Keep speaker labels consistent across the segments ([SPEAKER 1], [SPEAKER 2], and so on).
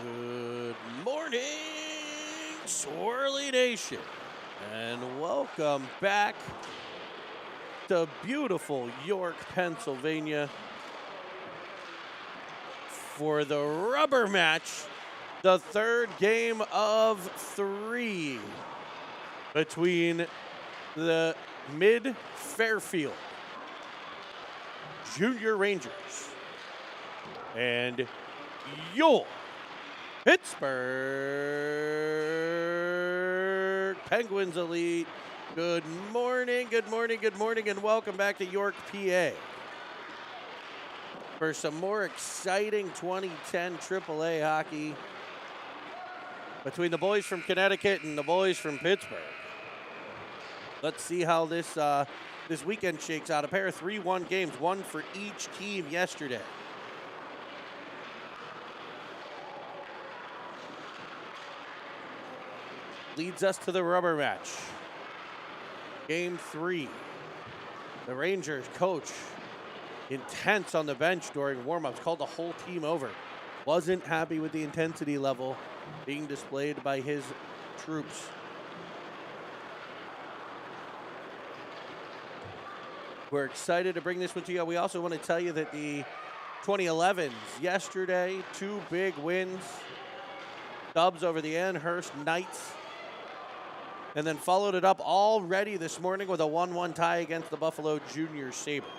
[SPEAKER 1] Good morning, Swirly Nation, and welcome back to beautiful York, Pennsylvania for the rubber match, the third game of 3 between the Mid-Fairfield Junior Rangers and your Pittsburgh Penguins Elite. Good morning, and welcome back to York, PA for some more exciting 2010 AAA hockey between the boys from Connecticut and the boys from Pittsburgh. Let's see how this weekend shakes out. A pair of 3-1 games, one for each team yesterday. Leads us to the rubber match. Game 3. The Rangers coach, intense on the bench during warm-ups, called the whole team over. Wasn't happy with the intensity level being displayed by his troops. We're excited to bring this one to you. We also want to tell you that the 2011s yesterday, 2 big wins. Dubs over the Amherst Knights, and then followed it up already this morning with a 1-1 tie against the Buffalo Junior Sabres.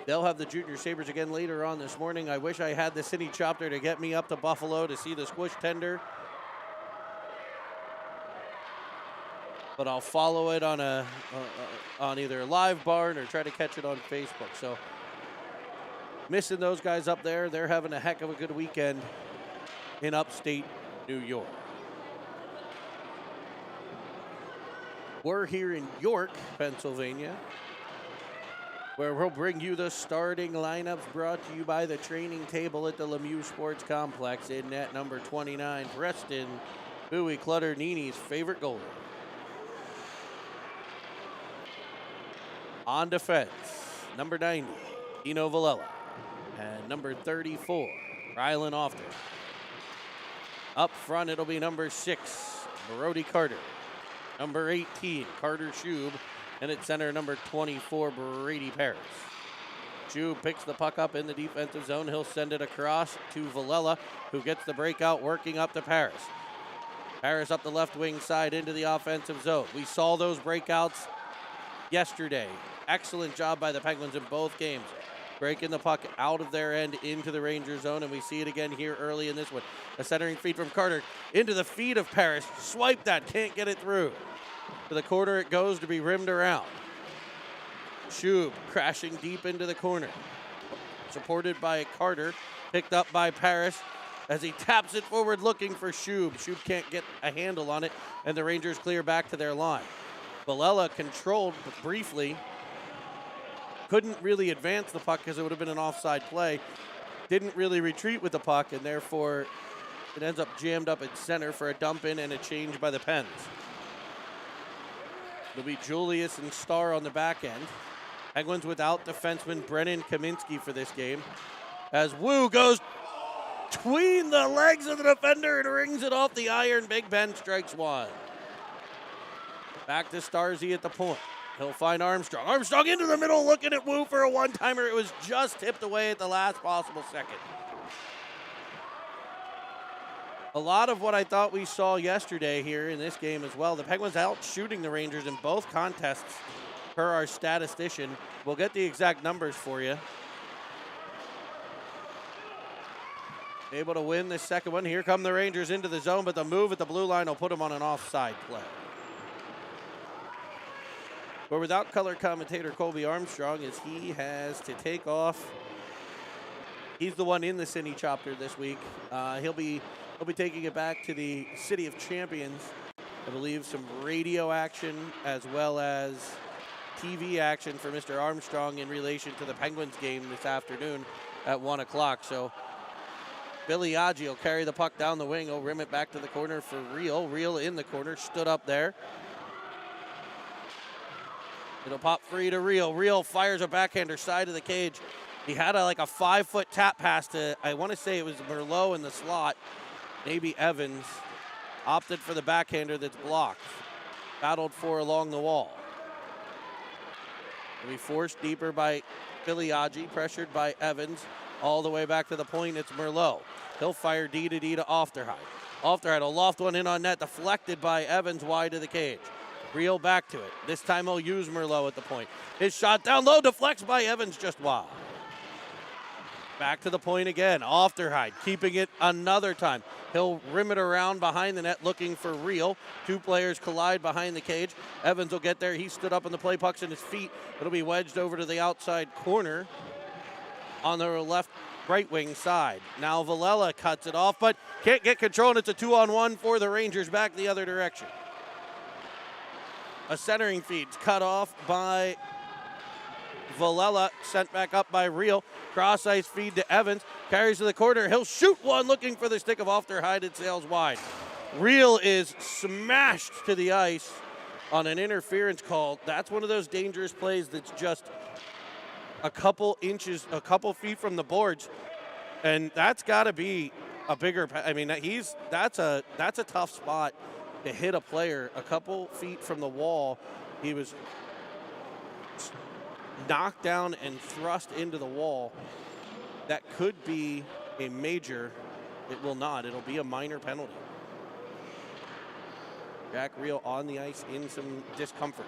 [SPEAKER 1] They'll have the Junior Sabres again later on this morning. I wish I had the city chopper to get me up to Buffalo to see the squish tender, but I'll follow it on on either a live barn or try to catch it on Facebook. So missing those guys up there. They're having a heck of a good weekend in upstate New York. We're here in York, Pennsylvania, where we'll bring you the starting lineups brought to you by the training table at the Lemieux Sports Complex in net number 29, Preston Bowie Clutter-Nini's favorite goalie. On defense, number 90, Dino Villela, and number 34, Rylan Often. Up front, it'll be number 6, Brody Carter. Number 18, Carter Schub, and at center, number 24, Brady Paris. Schub picks the puck up in the defensive zone. He'll send it across to Villela, who gets the breakout, working up to Paris. Paris up the left wing side into the offensive zone. We saw those breakouts yesterday. Excellent job by the Penguins in both games, breaking the puck out of their end into the Ranger zone, and we see it again here early in this one. A centering feed from Carter into the feet of Paris. Swipe that, can't get it through. To the corner it goes to be rimmed around. Schub crashing deep into the corner. Supported by Carter, picked up by Paris as he taps it forward looking for Schub. Schub can't get a handle on it, and the Rangers clear back to their line. Villela controlled briefly. Couldn't really advance the puck because it would have been an offside play. Didn't really retreat with the puck, and therefore it ends up jammed up at center for a dump in and a change by the Pens. It'll be Julius and Starr on the back end. Penguins without defenseman Brennan Kaminsky for this game, as Wu goes between the legs of the defender and rings it off the iron. Big Ben strikes one. Back to Starzy at the point. He'll find Armstrong. Armstrong into the middle, looking at Wu for a one-timer. It was just tipped away at the last possible second. A lot of what I thought we saw yesterday here in this game as well. The Penguins out shooting the Rangers in both contests, per our statistician. We'll get the exact numbers for you. Able to win this second one. Here come the Rangers into the zone, but the move at the blue line will put them on an offside play. But without color commentator Colby Armstrong, as he has to take off. He's the one in the city chopper this week. He'll be taking it back to the City of Champions. I believe some radio action as well as TV action for Mr. Armstrong in relation to the Penguins game this afternoon at 1 o'clock. So Billy Aggi will carry the puck down the wing. He'll rim it back to the corner for Reel. Reel in the corner, stood up there. It'll pop free to Reel. Reel fires a backhander side of the cage. He had like a 5-foot tap pass to, I want to say it was Merlot in the slot, maybe Evans. Opted for the backhander that's blocked. Battled for along the wall. Will be forced deeper by Filiaggi, pressured by Evans. All the way back to the point, it's Merlot. He'll fire D to Ofterheide. Ofterheide will loft one in on net, deflected by Evans wide of the cage. Reel back to it. This time he'll use Merlot at the point. His shot down low, deflects by Evans just wide. Back to the point again. Ofterheide keeping it another time. He'll rim it around behind the net looking for Reel. Two players collide behind the cage. Evans will get there. He stood up on the play, puck's in his feet. It'll be wedged over to the outside corner on the left right wing side. Now Villela cuts it off, but can't get control, and it's a 2-on-1 for the Rangers back the other direction. A centering feed's cut off by Villela, sent back up by Reel. Cross ice feed to Evans. Carries to the corner. He'll shoot one looking for the stick of Ofterheide. It sails wide. Reel is smashed to the ice on an interference call. That's one of those dangerous plays that's just a couple inches, a couple feet from the boards. And that's got to be a bigger, I mean, that's a tough spot to hit a player a couple feet from the wall. He was knocked down and thrust into the wall. That could be a major. It will not. It'll be a minor penalty. Jack Reel on the ice in some discomfort.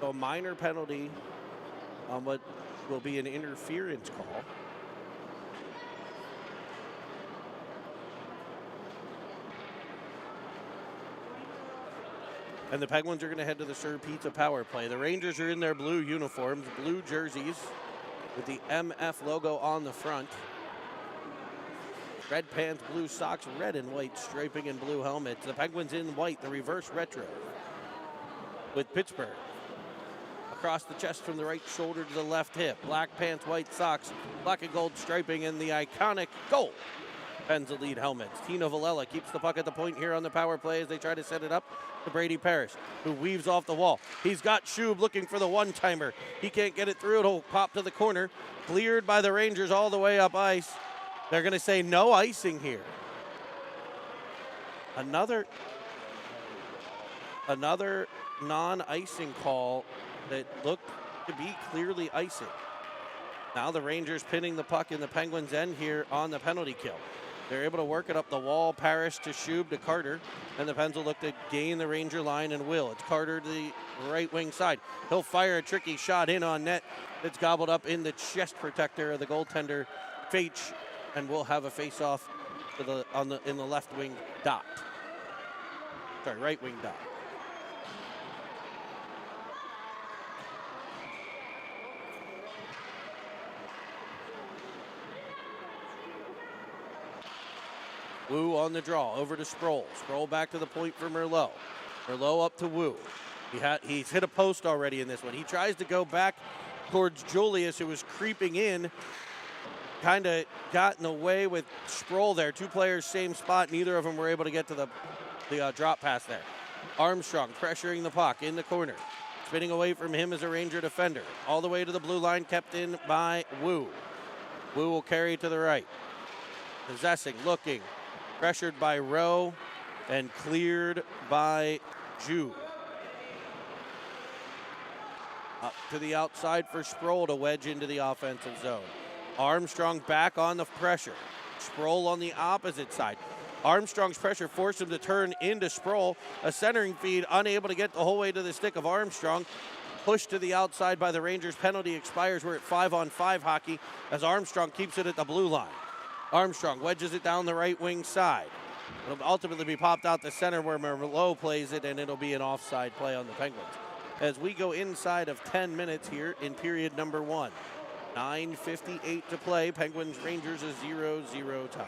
[SPEAKER 1] So a minor penalty on what will be an interference call. And the Penguins are going to head to the Sir Pizza power play. The Rangers are in their blue uniforms, blue jerseys with the MF logo on the front. Red pants, blue socks, red and white striping and blue helmets. The Penguins in white, the reverse retro with Pittsburgh. Across the chest from the right shoulder to the left hip. Black pants, white socks, black and gold striping, and the iconic gold Pens the lead helmets. Tino Villela keeps the puck at the point here on the power play as they try to set it up to Brady Parrish, who weaves off the wall. He's got Shub looking for the one-timer. He can't get it through. It'll pop to the corner. Cleared by the Rangers all the way up ice. They're going to say no icing here. Another non-icing call that looked to be clearly icing. Now the Rangers pinning the puck in the Penguins' end here on the penalty kill. They're able to work it up the wall. Parrish to Shub to Carter. And the Pens will look to gain the Ranger line and will. It's Carter to the right wing side. He'll fire a tricky shot in on net. It's gobbled up in the chest protector of the goaltender, Faich. And we'll have a face-off in the left wing dot. Sorry, right wing dot. Wu on the draw, over to Sproul. Sproul back to the point for Merlot. Merlot up to Wu. He's hit a post already in this one. He tries to go back towards Julius, who was creeping in. Kind of got in the way with Sproul there. Two players, same spot. Neither of them were able to get to the drop pass there. Armstrong pressuring the puck in the corner. Spinning away from him as a Ranger defender. All the way to the blue line, kept in by Wu. Wu will carry to the right. Possessing, looking. Pressured by Rowe and cleared by Ju. Up to the outside for Sproul to wedge into the offensive zone. Armstrong back on the pressure. Sproul on the opposite side. Armstrong's pressure forced him to turn into Sproul. A centering feed, unable to get the whole way to the stick of Armstrong. Pushed to the outside by the Rangers. Penalty expires. We're at 5-on-5 hockey as Armstrong keeps it at the blue line. Armstrong wedges it down the right wing side. It'll ultimately be popped out the center where Merlot plays it, and it'll be an offside play on the Penguins. As we go inside of 10 minutes here in period number 1. 9:58 to play. Penguins Rangers a 0-0 tie.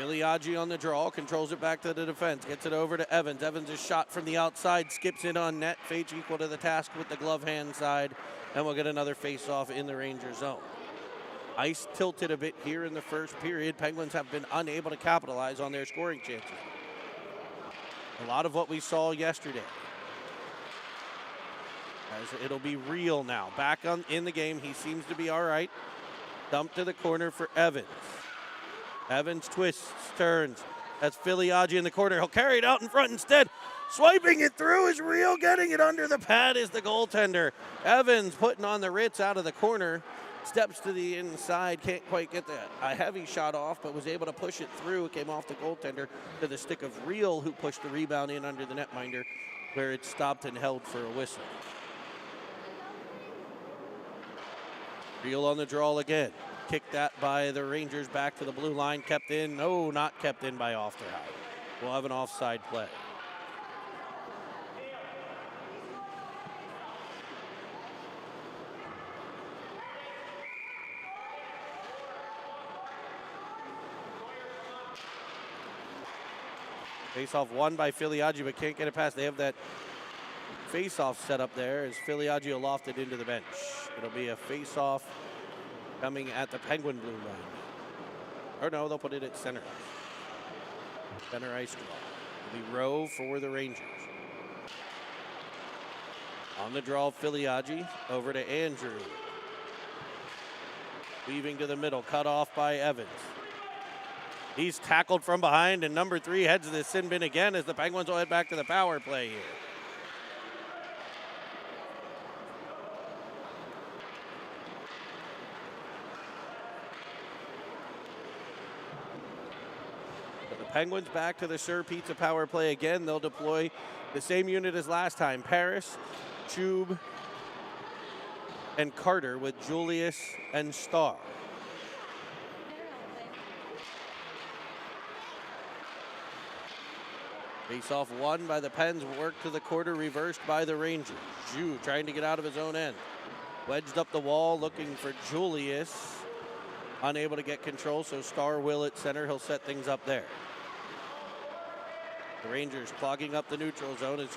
[SPEAKER 1] Filiaggi on the draw, controls it back to the defense, gets it over to Evans. Evans is shot from the outside, skips in on net. Fates equal to the task with the glove hand side, and we'll get another face-off in the Ranger zone. Ice tilted a bit here in the first period. Penguins have been unable to capitalize on their scoring chances. A lot of what we saw yesterday. As it'll be real now. Back in the game, he seems to be all right. Dump to the corner for Evans. Evans twists, turns. That's Filiaggi in the corner. He'll carry it out in front instead. Swiping it through is Real. Getting it under the pad is the goaltender. Evans putting on the Ritz out of the corner. Steps to the inside. Can't quite get a heavy shot off, but was able to push it through. It came off the goaltender to the stick of Real, who pushed the rebound in under the netminder, where it stopped and held for a whistle. Real on the draw again. Kicked that by the Rangers back to the blue line. Kept in. No, not kept in by Ofterheide. We'll have an offside play. Face-off won by Filiaggi, but can't get it past. They have that face-off set up there as Filiaggi will loft it into the bench. It'll be a face-off coming at the Penguin blue line. Or no, they'll put it at center. Center ice draw. It'll be Rowe for the Rangers. On the draw, Filiaggi over to Andrew. Weaving to the middle, cut off by Evans. He's tackled from behind, and number 3 heads to the sin bin again as the Penguins will head back to the power play here. Penguins back to the Sir Pizza power play again. They'll deploy the same unit as last time. Paris, Chube, and Carter with Julius and Starr. Face-off won by the Pens. Work to the quarter, reversed by the Rangers. Ju trying to get out of his own end. Wedged up the wall, looking for Julius. Unable to get control, so Starr will at center. He'll set things up there. The Rangers clogging up the neutral zone as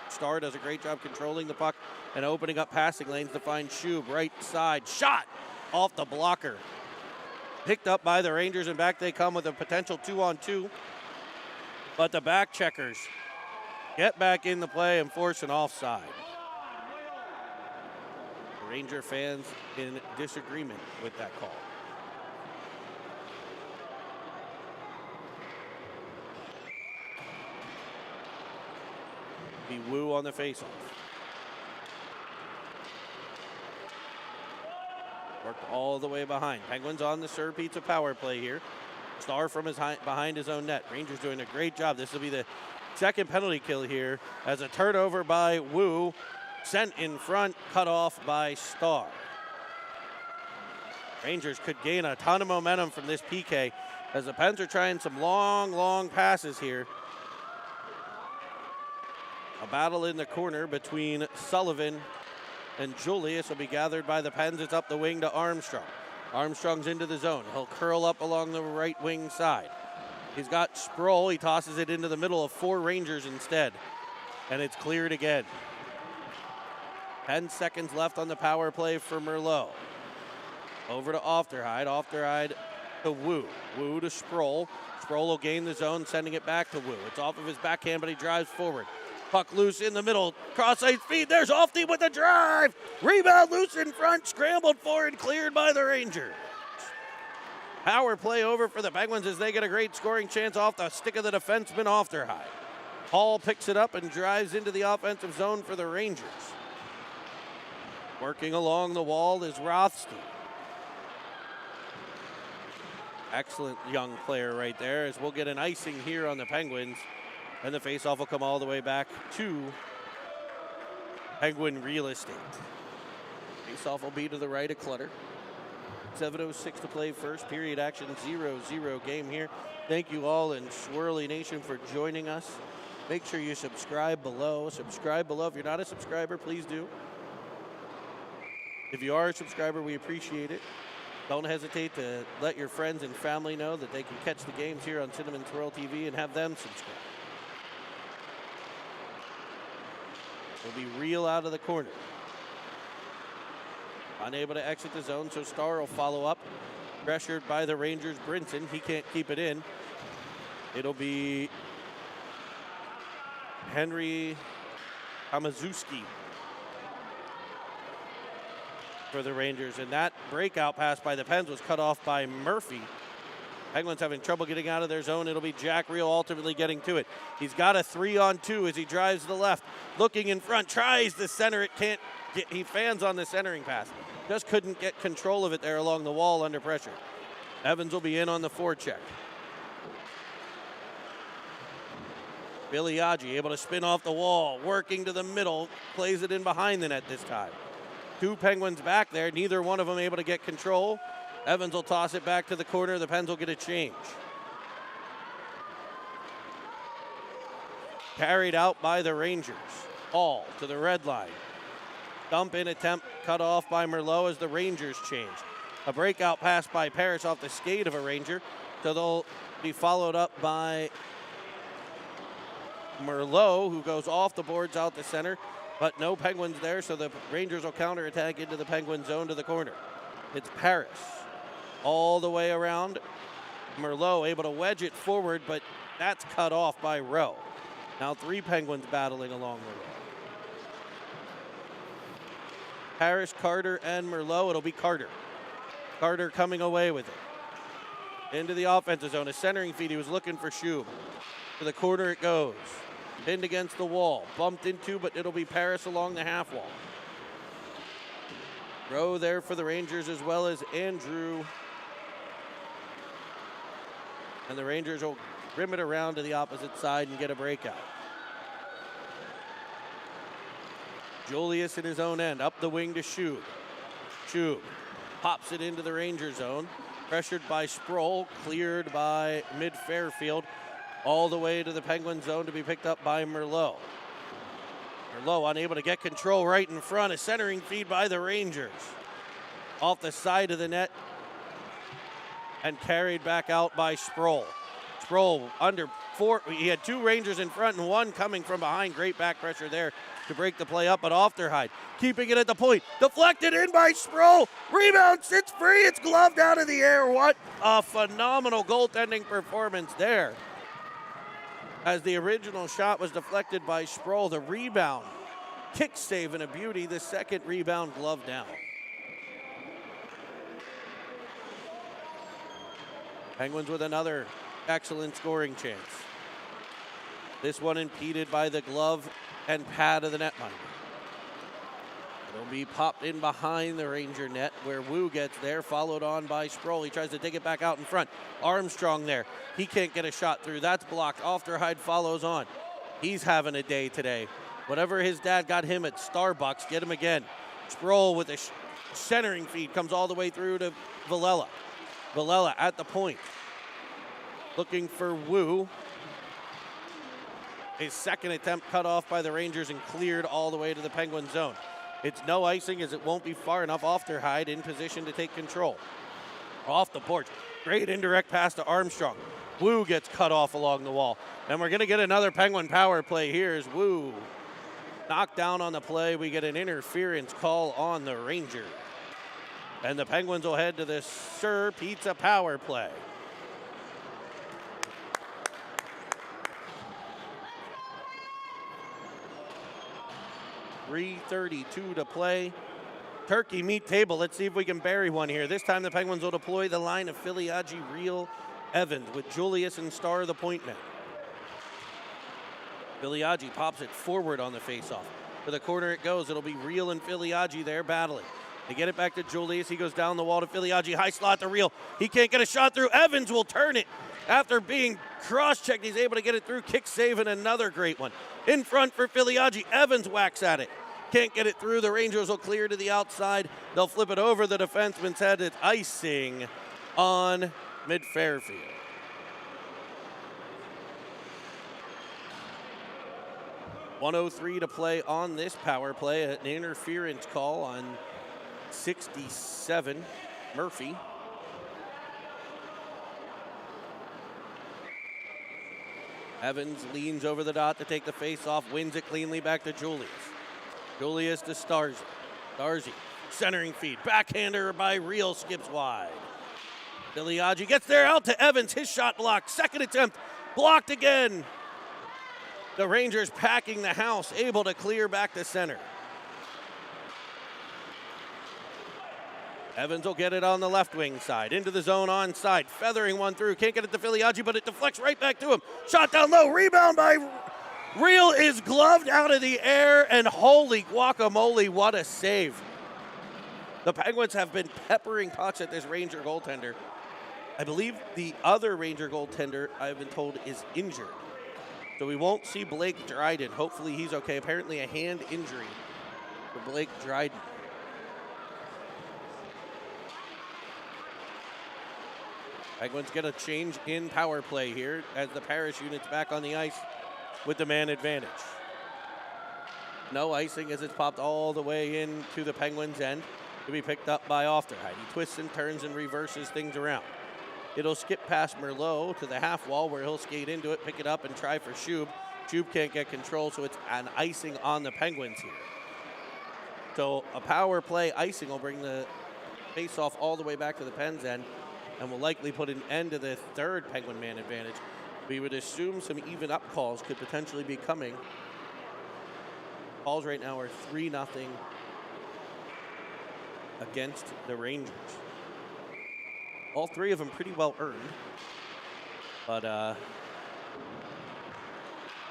[SPEAKER 1] Starr does a great job controlling the puck and opening up passing lanes to find Shub. Right side, shot off the blocker. Picked up by the Rangers, and back they come with a potential 2-on-2. But the back checkers get back in the play and force an offside. The Ranger fans in disagreement with that call. Be Wu on the faceoff. Worked all the way behind. Penguins on the Sir Pizza power play here. Starr from behind his own net. Rangers doing a great job. This will be the second penalty kill here as a turnover by Wu. Sent in front, cut off by Starr. Rangers could gain a ton of momentum from this PK as the Pens are trying some long passes here. A battle in the corner between Sullivan and Julius will be gathered by the Pens. It's up the wing to Armstrong. Armstrong's into the zone. He'll curl up along the right wing side. He's got Sproul. He tosses it into the middle of 4 Rangers instead. And it's cleared again. 10 seconds left on the power play for Merlot. Over to Ofterheide. Ofterheide to Wu. Wu to Sproul. Sproul will gain the zone, sending it back to Wu. It's off of his backhand, but he drives forward. Puck loose in the middle. Cross ice feed. There's Ofty with a drive. Rebound loose in front. Scrambled forward. Cleared by the Rangers. Power play over for the Penguins as they get a great scoring chance off the stick of the defenseman Ofterheide. Hall picks it up and drives into the offensive zone for the Rangers. Working along the wall is Rothstein. Excellent young player right there as we'll get an icing here on the Penguins. And the faceoff will come all the way back to Penguin Real Estate. Faceoff will be to the right of Clutter. 7:06 to play, first period action, 0-0 game here. Thank you all in Swirly Nation for joining us. Make sure you subscribe below. Subscribe below. If you're not a subscriber, please do. If you are a subscriber, we appreciate it. Don't hesitate to let your friends and family know that they can catch the games here on Cinnamon Twirl TV and have them subscribe. Will be Real out of the corner. Unable to exit the zone, so Starr will follow up. Pressured by the Rangers' Brinson. He can't keep it in. It'll be Henry Hamazuski for the Rangers. And that breakout pass by the Pens was cut off by Murphy. Penguins having trouble getting out of their zone. It'll be Jack Real ultimately getting to it. He's got a 3-on-2 as he drives to the left. Looking in front, tries to center it, can't get, he fans on the centering pass. Just couldn't get control of it there along the wall under pressure. Evans will be in on the forecheck. Bigliaggi able to spin off the wall, working to the middle, plays it in behind the net this time. Two Penguins back there, neither one of them able to get control. Evans will toss it back to the corner. The Pens will get a change. Carried out by the Rangers. Hall to the red line. Dump in attempt cut off by Merlot as the Rangers change. A breakout pass by Parrish off the skate of a Ranger. So they'll be followed up by Merlot, who goes off the boards out the center. But no Penguins there, so the Rangers will counterattack into the Penguin zone to the corner. It's Parrish. All the way around. Merlot able to wedge it forward, but that's cut off by Rowe. Now three Penguins battling along the road. Parrish, Carter, and Merlot. It'll be Carter. Carter coming away with it. Into the offensive zone. A centering feed. He was looking for Schub. To the corner it goes. Pinned against the wall. Bumped into, but it'll be Parrish along the half wall. Rowe there for the Rangers as well as Andrew. And the Rangers will rim it around to the opposite side and get a breakout. Julius in his own end, up the wing to Schub. Schub pops it into the Ranger zone. Pressured by Sproul, cleared by Mid-Fairfield. All the way to the Penguin zone to be picked up by Merlot. Merlot unable to get control right in front. A centering feed by the Rangers. Off the side of the net. And carried back out by Sproul. Sproul under four. He had two Rangers in front and one coming from behind. Great back pressure there to break the play up, but Ofterhide keeping it at the point. Deflected in by Sproul. Rebound, sits free. It's gloved out of the air. What a phenomenal goaltending performance there. As the original shot was deflected by Sproul, the rebound, kick save and a beauty. The second rebound glove down. Penguins with another excellent scoring chance. This one impeded by the glove and pad of the netminder. It'll be popped in behind the Ranger net where Wu gets there, followed on by Sproul. He tries to take it back out in front. Armstrong there. He can't get a shot through. That's blocked. Ofterhide follows on. He's having a day today. Whatever his dad got him at Starbucks, get him again. Sproul with a centering feed comes all the way through to Villela. Villela at the point. Looking for Wu. His second attempt cut off by the Rangers and cleared all the way to the Penguin zone. It's no icing as it won't be far enough. Ofterhide in position to take control. Off the porch. Great indirect pass to Armstrong. Wu gets cut off along the wall. And we're going to get another Penguin power play here as Wu knocked down on the play. We get an interference call on the Ranger. And the Penguins will head to the Sir Pizza power play. .332 to play. Turkey meat table. Let's see if we can bury one here. This time the Penguins will deploy the line of Bigliaggi, Real, Evans with Julius and Starr the point men. Bigliaggi pops it forward on the faceoff. To the corner it goes. It'll be Real and Bigliaggi there battling. They get it back to Julius. He goes down the wall to Bigliaggi. High slot to Real. He can't get a shot through. Evans will turn it. After being cross-checked, he's able to get it through. Kick save and another great one. In front for Bigliaggi. Evans whacks at it. Can't get it through. The Rangers will clear to the outside. They'll flip it over the defenseman's head. It's icing on Mid-Fairfield. .103 to play on this power play. An interference call on 67, Murphy. Evans leans over the dot to take the face off, wins it cleanly back to Julius. Julius to Starzy. Starzy, centering feed, backhander by Real, skips wide. Filiaggi gets there, out to Evans, his shot blocked, second attempt, blocked again. The Rangers packing the house, able to clear back to center. Evans will get it on the left wing side, into the zone onside, feathering one through, can't get it to Filiaggi, but it deflects right back to him. Shot down low, rebound by Real, is gloved out of the air, and holy guacamole, what a save. The Penguins have been peppering pucks at this Ranger goaltender. I believe the other Ranger goaltender, I've been told, is injured. So we won't see Blake Dryden. Hopefully he's okay. Apparently a hand injury for Blake Dryden. Penguins get a change in power play here as the Paris unit's back on the ice with the man advantage. No icing as it's popped all the way into the Penguins' end to be picked up by Ofterheide. He twists and turns and reverses things around. It'll skip past Merlot to the half wall where he'll skate into it, pick it up, and try for Schub. Schub can't get control, so it's an icing on the Penguins here. So a power play icing will bring the face-off all the way back to the Pens' end and will likely put an end to the third Penguin man advantage. We would assume some even-up calls could potentially be coming. Calls right now are 3-0 against the Rangers. All three of them pretty well earned. But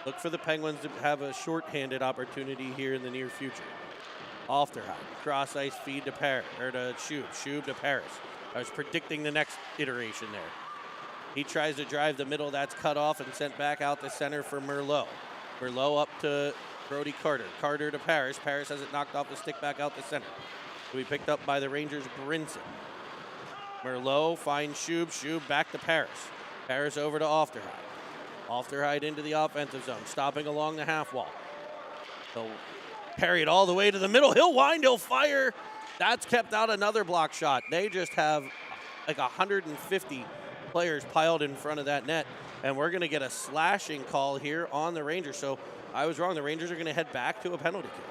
[SPEAKER 1] look for the Penguins to have a shorthanded opportunity here in the near future. Ofterheide, cross ice feed to Paris, or to Schub. Schub to Paris. I was predicting the next iteration there. He tries to drive the middle, that's cut off and sent back out to center for Merlot. Merlot up to Brody Carter. Carter to Paris. Paris has it knocked off the stick back out to center. To be picked up by the Rangers' Brinson. Merlot finds Schub. Schub back to Paris. Paris over to Ofterheide. Ofterheide into the offensive zone, stopping along the half wall. He'll carry it all the way to the middle. He'll wind, he'll fire. That's kept out another block shot. They just have like 150 players piled in front of that net, and we're going to get a slashing call here on the Rangers. So I was wrong. The Rangers are going to head back to a penalty kill.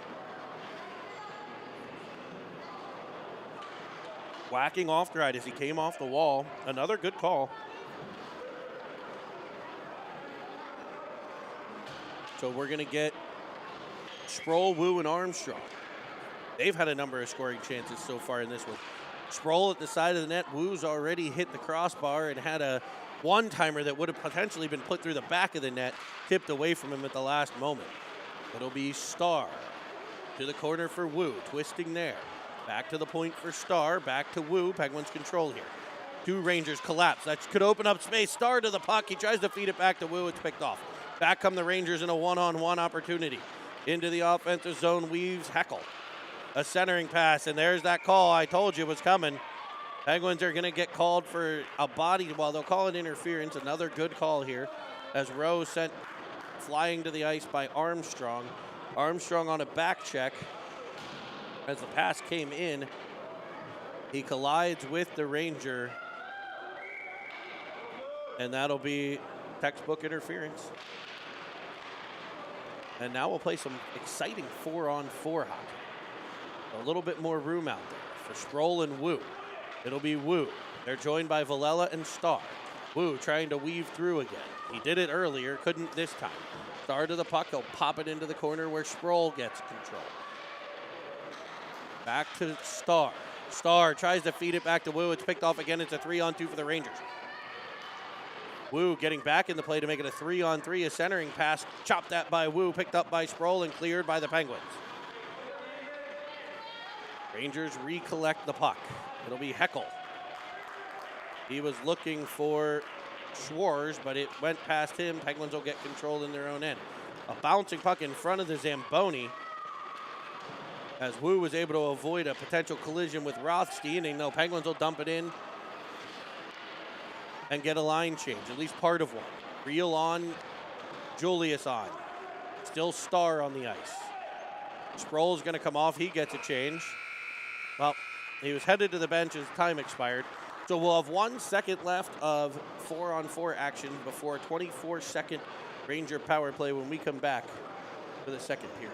[SPEAKER 1] Whacking Ofterheide as he came off the wall. Another good call. So we're going to get Sproul, Wu, and Armstrong. They've had a number of scoring chances so far in this one. Sproul at the side of the net. Wu's already hit the crossbar and had a one-timer that would have potentially been put through the back of the net, tipped away from him at the last moment. It'll be Starr to the corner for Wu, twisting there. Back to the point for Starr, back to Wu. Penguins control here. Two Rangers collapse. That could open up space. Starr to the puck. He tries to feed it back to Wu. It's picked off. Back come the Rangers in a one-on-one opportunity. Into the offensive zone weaves Heckel. A centering pass, and there's that call I told you was coming. Penguins are going to get called for a body. Well, they'll call it interference. Another good call here as Rowe sent flying to the ice by Armstrong. Armstrong on a back check. As the pass came in, he collides with the Ranger, and that'll be textbook interference. And now we'll play some exciting 4-on-4 hockey. A little bit more room out there for Sproul and Wu. It'll be Wu. They're joined by Villela and Starr. Wu trying to weave through again. He did it earlier, couldn't this time. Starr to the puck, he'll pop it into the corner where Sproul gets control. Back to Starr. Starr tries to feed it back to Wu. It's picked off again. It's a 3-on-2 for the Rangers. Wu getting back in the play to make it a 3-on-3. A centering pass. Chopped that by Wu. Picked up by Sproul and cleared by the Penguins. Rangers recollect the puck. It'll be Heckel. He was looking for Schwarz, but it went past him. Penguins will get control in their own end. A bouncing puck in front of the Zamboni, as Wu was able to avoid a potential collision with Rothstein, and the Penguins will dump it in and get a line change, at least part of one. Real on, Julius on. Still Starr on the ice. Sproul's going to come off. He gets a change. Well, he was headed to the bench as time expired. So we'll have 1 second left of 4-on-4 action before a 24-second Ranger power play when we come back for the second period.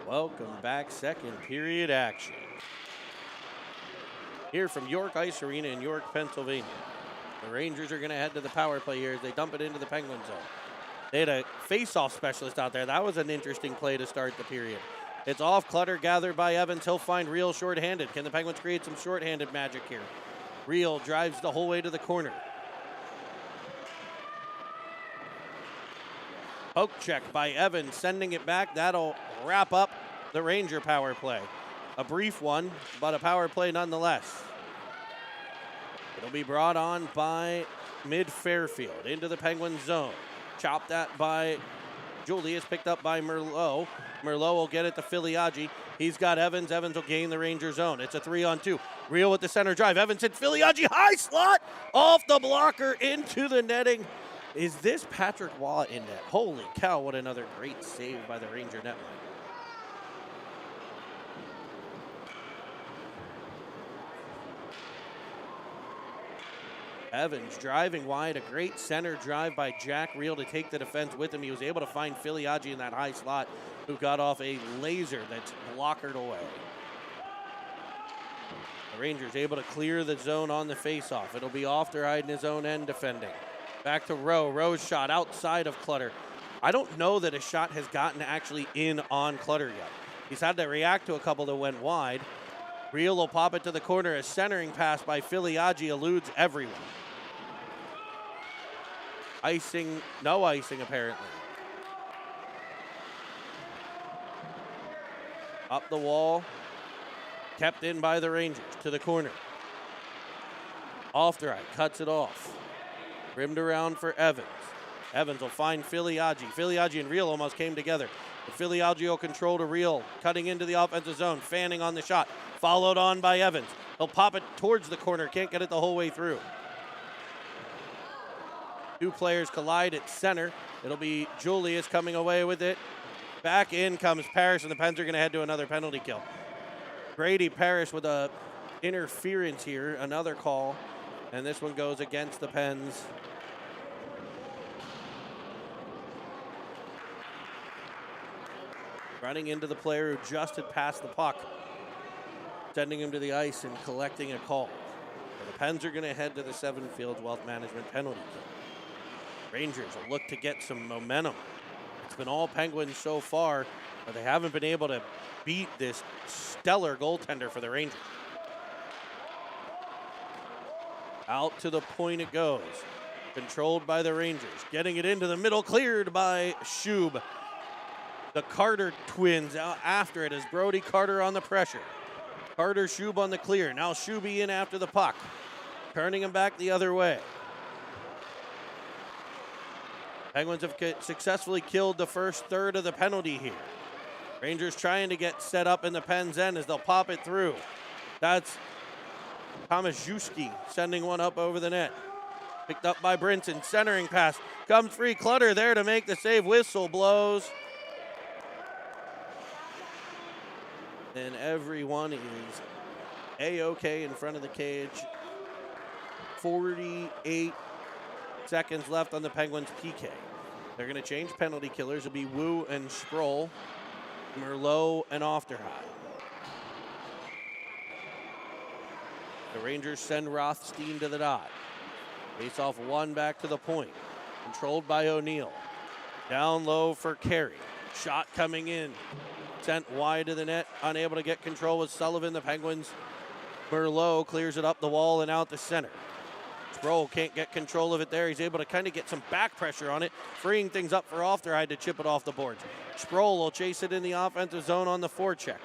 [SPEAKER 1] Welcome back, second period action. Here from York Ice Arena in York, Pennsylvania. The Rangers are going to head to the power play here as they dump it into the Penguin zone. They had a face-off specialist out there. That was an interesting play to start the period. It's off Clutter, gathered by Evans. He'll find Real shorthanded. Can the Penguins create some shorthanded magic here? Real drives the whole way to the corner. Poke check by Evans, sending it back. That'll wrap up the Ranger power play. A brief one, but a power play nonetheless. It'll be brought on by Mid-Fairfield into the Penguin zone. Chopped that by Julius, picked up by Merlot. Merlot will get it to Filiaggi. He's got Evans. Evans will gain the Ranger zone. It's a 3-on-2. Real with the center drive. Evans hit Filiaggi. High slot off the blocker into the netting. Is this Patrick Waugh in net? Holy cow, what another great save by the Ranger netline. Evans driving wide, a great center drive by Jack Real to take the defense with him. He was able to find Filiaggi in that high slot, who got off a laser that's blockered away. The Rangers able to clear the zone on the faceoff. It'll be Ofterheide in his own end defending. Back to Rowe. Rowe's shot outside of Clutter. I don't know that a shot has gotten actually in on Clutter yet. He's had to react to a couple that went wide. Real will pop it to the corner. A centering pass by Filiaggi eludes everyone. Icing, no icing apparently. Up the wall. Kept in by the Rangers to the corner. Ofterheide cuts it off. Rimmed around for Evans. Evans will find Filiaggi. Filiaggi and Real almost came together. But Filiaggi will control to Real, cutting into the offensive zone, fanning on the shot. Followed on by Evans. He'll pop it towards the corner, can't get it the whole way through. Two players collide at center. It'll be Julius coming away with it. Back in comes Parrish, and the Pens are going to head to another penalty kill. Grady Parrish with a interference here, another call, and this one goes against the Pens. Running into the player who just had passed the puck, sending him to the ice and collecting a call. So the Pens are going to head to the Seven Fields Wealth Management penalty kill. Rangers will look to get some momentum. It's been all Penguins so far, but they haven't been able to beat this stellar goaltender for the Rangers. Out to the point it goes. Controlled by the Rangers. Getting it into the middle, cleared by Schub. The Carter twins out after it as Brody Carter on the pressure. Carter, Schub on the clear. Now Shuby in after the puck. Turning him back the other way. Penguins have successfully killed the first third of the penalty here. Rangers trying to get set up in the Pens' end as they'll pop it through. That's Tomaszewski sending one up over the net. Picked up by Brinson. Centering pass. Comes free. Clutter there to make the save. Whistle blows. And everyone is A-OK in front of the cage. 48 seconds left on the Penguins' PK. They're going to change penalty killers. It'll be Wu and Sproul, Merlot and Ofterheide. The Rangers send Rothstein to the dot. Face off one back to the point. Controlled by O'Neal. Down low for Carey. Shot coming in. Sent wide to the net. Unable to get control with Sullivan. The Penguins. Merlot clears it up the wall and out the center. Sproul can't get control of it there. He's able to kind of get some back pressure on it, freeing things up for Ofterheide to chip it off the boards. Sproul will chase it in the offensive zone on the forecheck.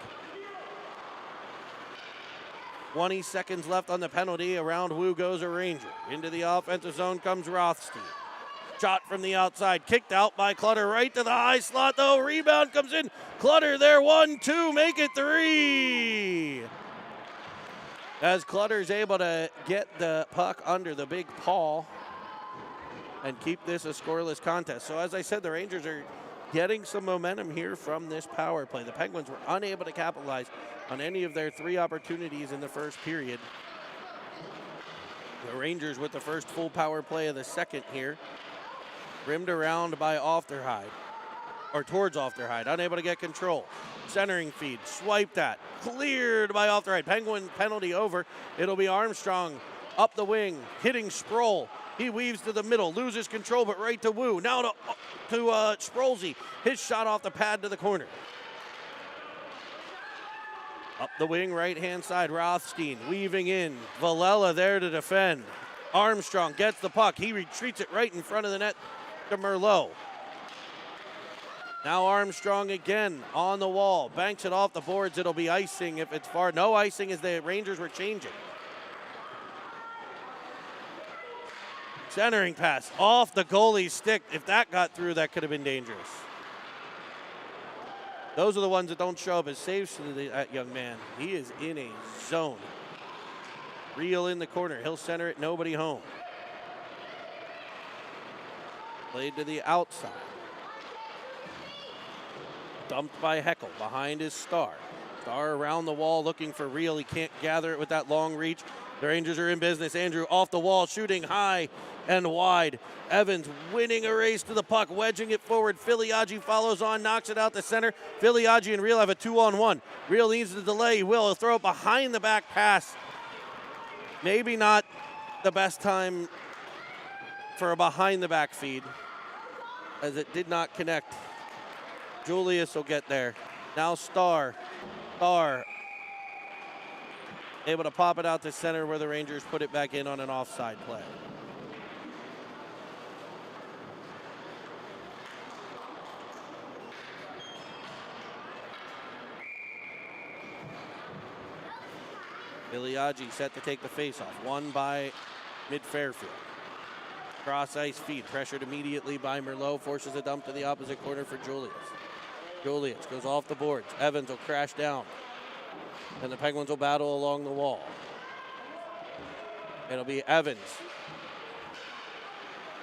[SPEAKER 1] 20 seconds left on the penalty. Around Wu goes a Ranger. Into the offensive zone comes Rothstein. Shot from the outside, kicked out by Clutter, right to the high slot though. Rebound comes in. Clutter there, 1-2, make it 3. As Clutter's able to get the puck under the big paw and keep this a scoreless contest. So as I said, the Rangers are getting some momentum here from this power play. The Penguins were unable to capitalize on any of their 3 opportunities in the first period. The Rangers with the first full power play of the second here. Rimmed around by Ofterheide, or towards Ofterheide, unable to get control. Centering feed, swiped at, cleared by Ofterheide. Penguin penalty over. It'll be Armstrong up the wing, hitting Sproul. He weaves to the middle, loses control, but right to Wu. Now to Sprolzy. His shot off the pad to the corner. Up the wing, right-hand side, Rothstein weaving in. Villela there to defend. Armstrong gets the puck. He retreats it right in front of the net to Merlot. Now Armstrong again on the wall. Banks it off the boards. It'll be icing if it's far. No icing as the Rangers were changing. Centering pass off the goalie's stick. If that got through, that could have been dangerous. Those are the ones that don't show up as saves to that young man. He is in a zone. Reel in the corner. He'll center it. Nobody home. Played to the outside. Dumped by Heckel behind his Star. Star around the wall looking for Reel. He can't gather it with that long reach. The Rangers are in business. Andrew off the wall, shooting high and wide. Evans winning a race to the puck, wedging it forward. Filiaggi follows on, knocks it out the center. Filiaggi and Reel have a 2-on-1. Reel needs to delay. He'll throw it behind the back pass. Maybe not the best time for a behind the back feed, as it did not connect. Julius will get there. Now Star able to pop it out to center where the Rangers put it back in on an offside play. Filiaggi set to take the faceoff. Won by Mid-Fairfield. Cross ice feed, pressured immediately by Merlot, forces a dump to the opposite corner for Julius. Julius goes off the boards. Evans will crash down. And the Penguins will battle along the wall. It'll be Evans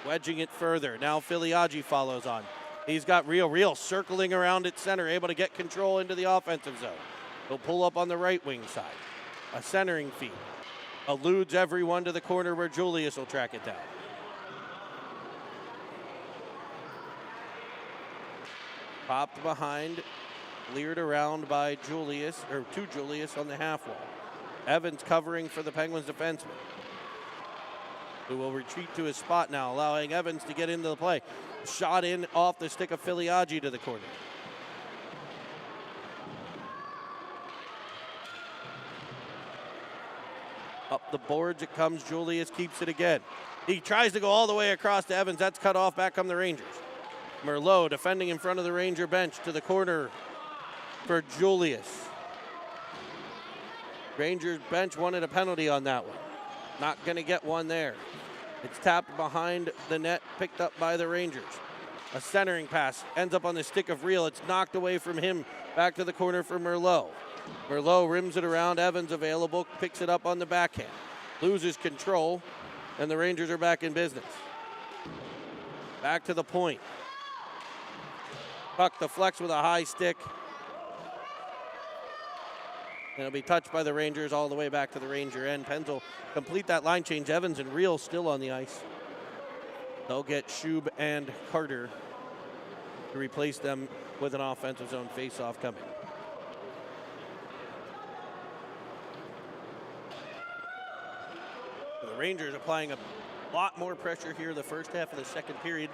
[SPEAKER 1] wedging it further. Now Filiaggi follows on. He's got Reel circling around at center, able to get control into the offensive zone. He'll pull up on the right wing side. A centering feed. Eludes everyone to the corner where Julius will track it down. Popped behind, cleared around by Julius, or to Julius on the half wall. Evans covering for the Penguins defenseman, who will retreat to his spot now, allowing Evans to get into the play. Shot in off the stick of Filiaggi to the corner. Up the boards it comes. Julius keeps it again. He tries to go all the way across to Evans. That's cut off. Back come the Rangers. Merlot defending in front of the Ranger bench to the corner for Julius. Rangers bench wanted a penalty on that one. Not going to get one there. It's tapped behind the net, picked up by the Rangers. A centering pass ends up on the stick of Reel. It's knocked away from him. Back to the corner for Merlot. Merlot rims it around. Evans available, picks it up on the backhand. Loses control, and the Rangers are back in business. Back to the point. Puck deflects with a high stick. And it'll be touched by the Rangers all the way back to the Ranger end. Pens will complete that line change. Evans and Reel still on the ice. They'll get Schub and Carter to replace them with an offensive zone faceoff coming. The Rangers applying a lot more pressure here the first half of the second period,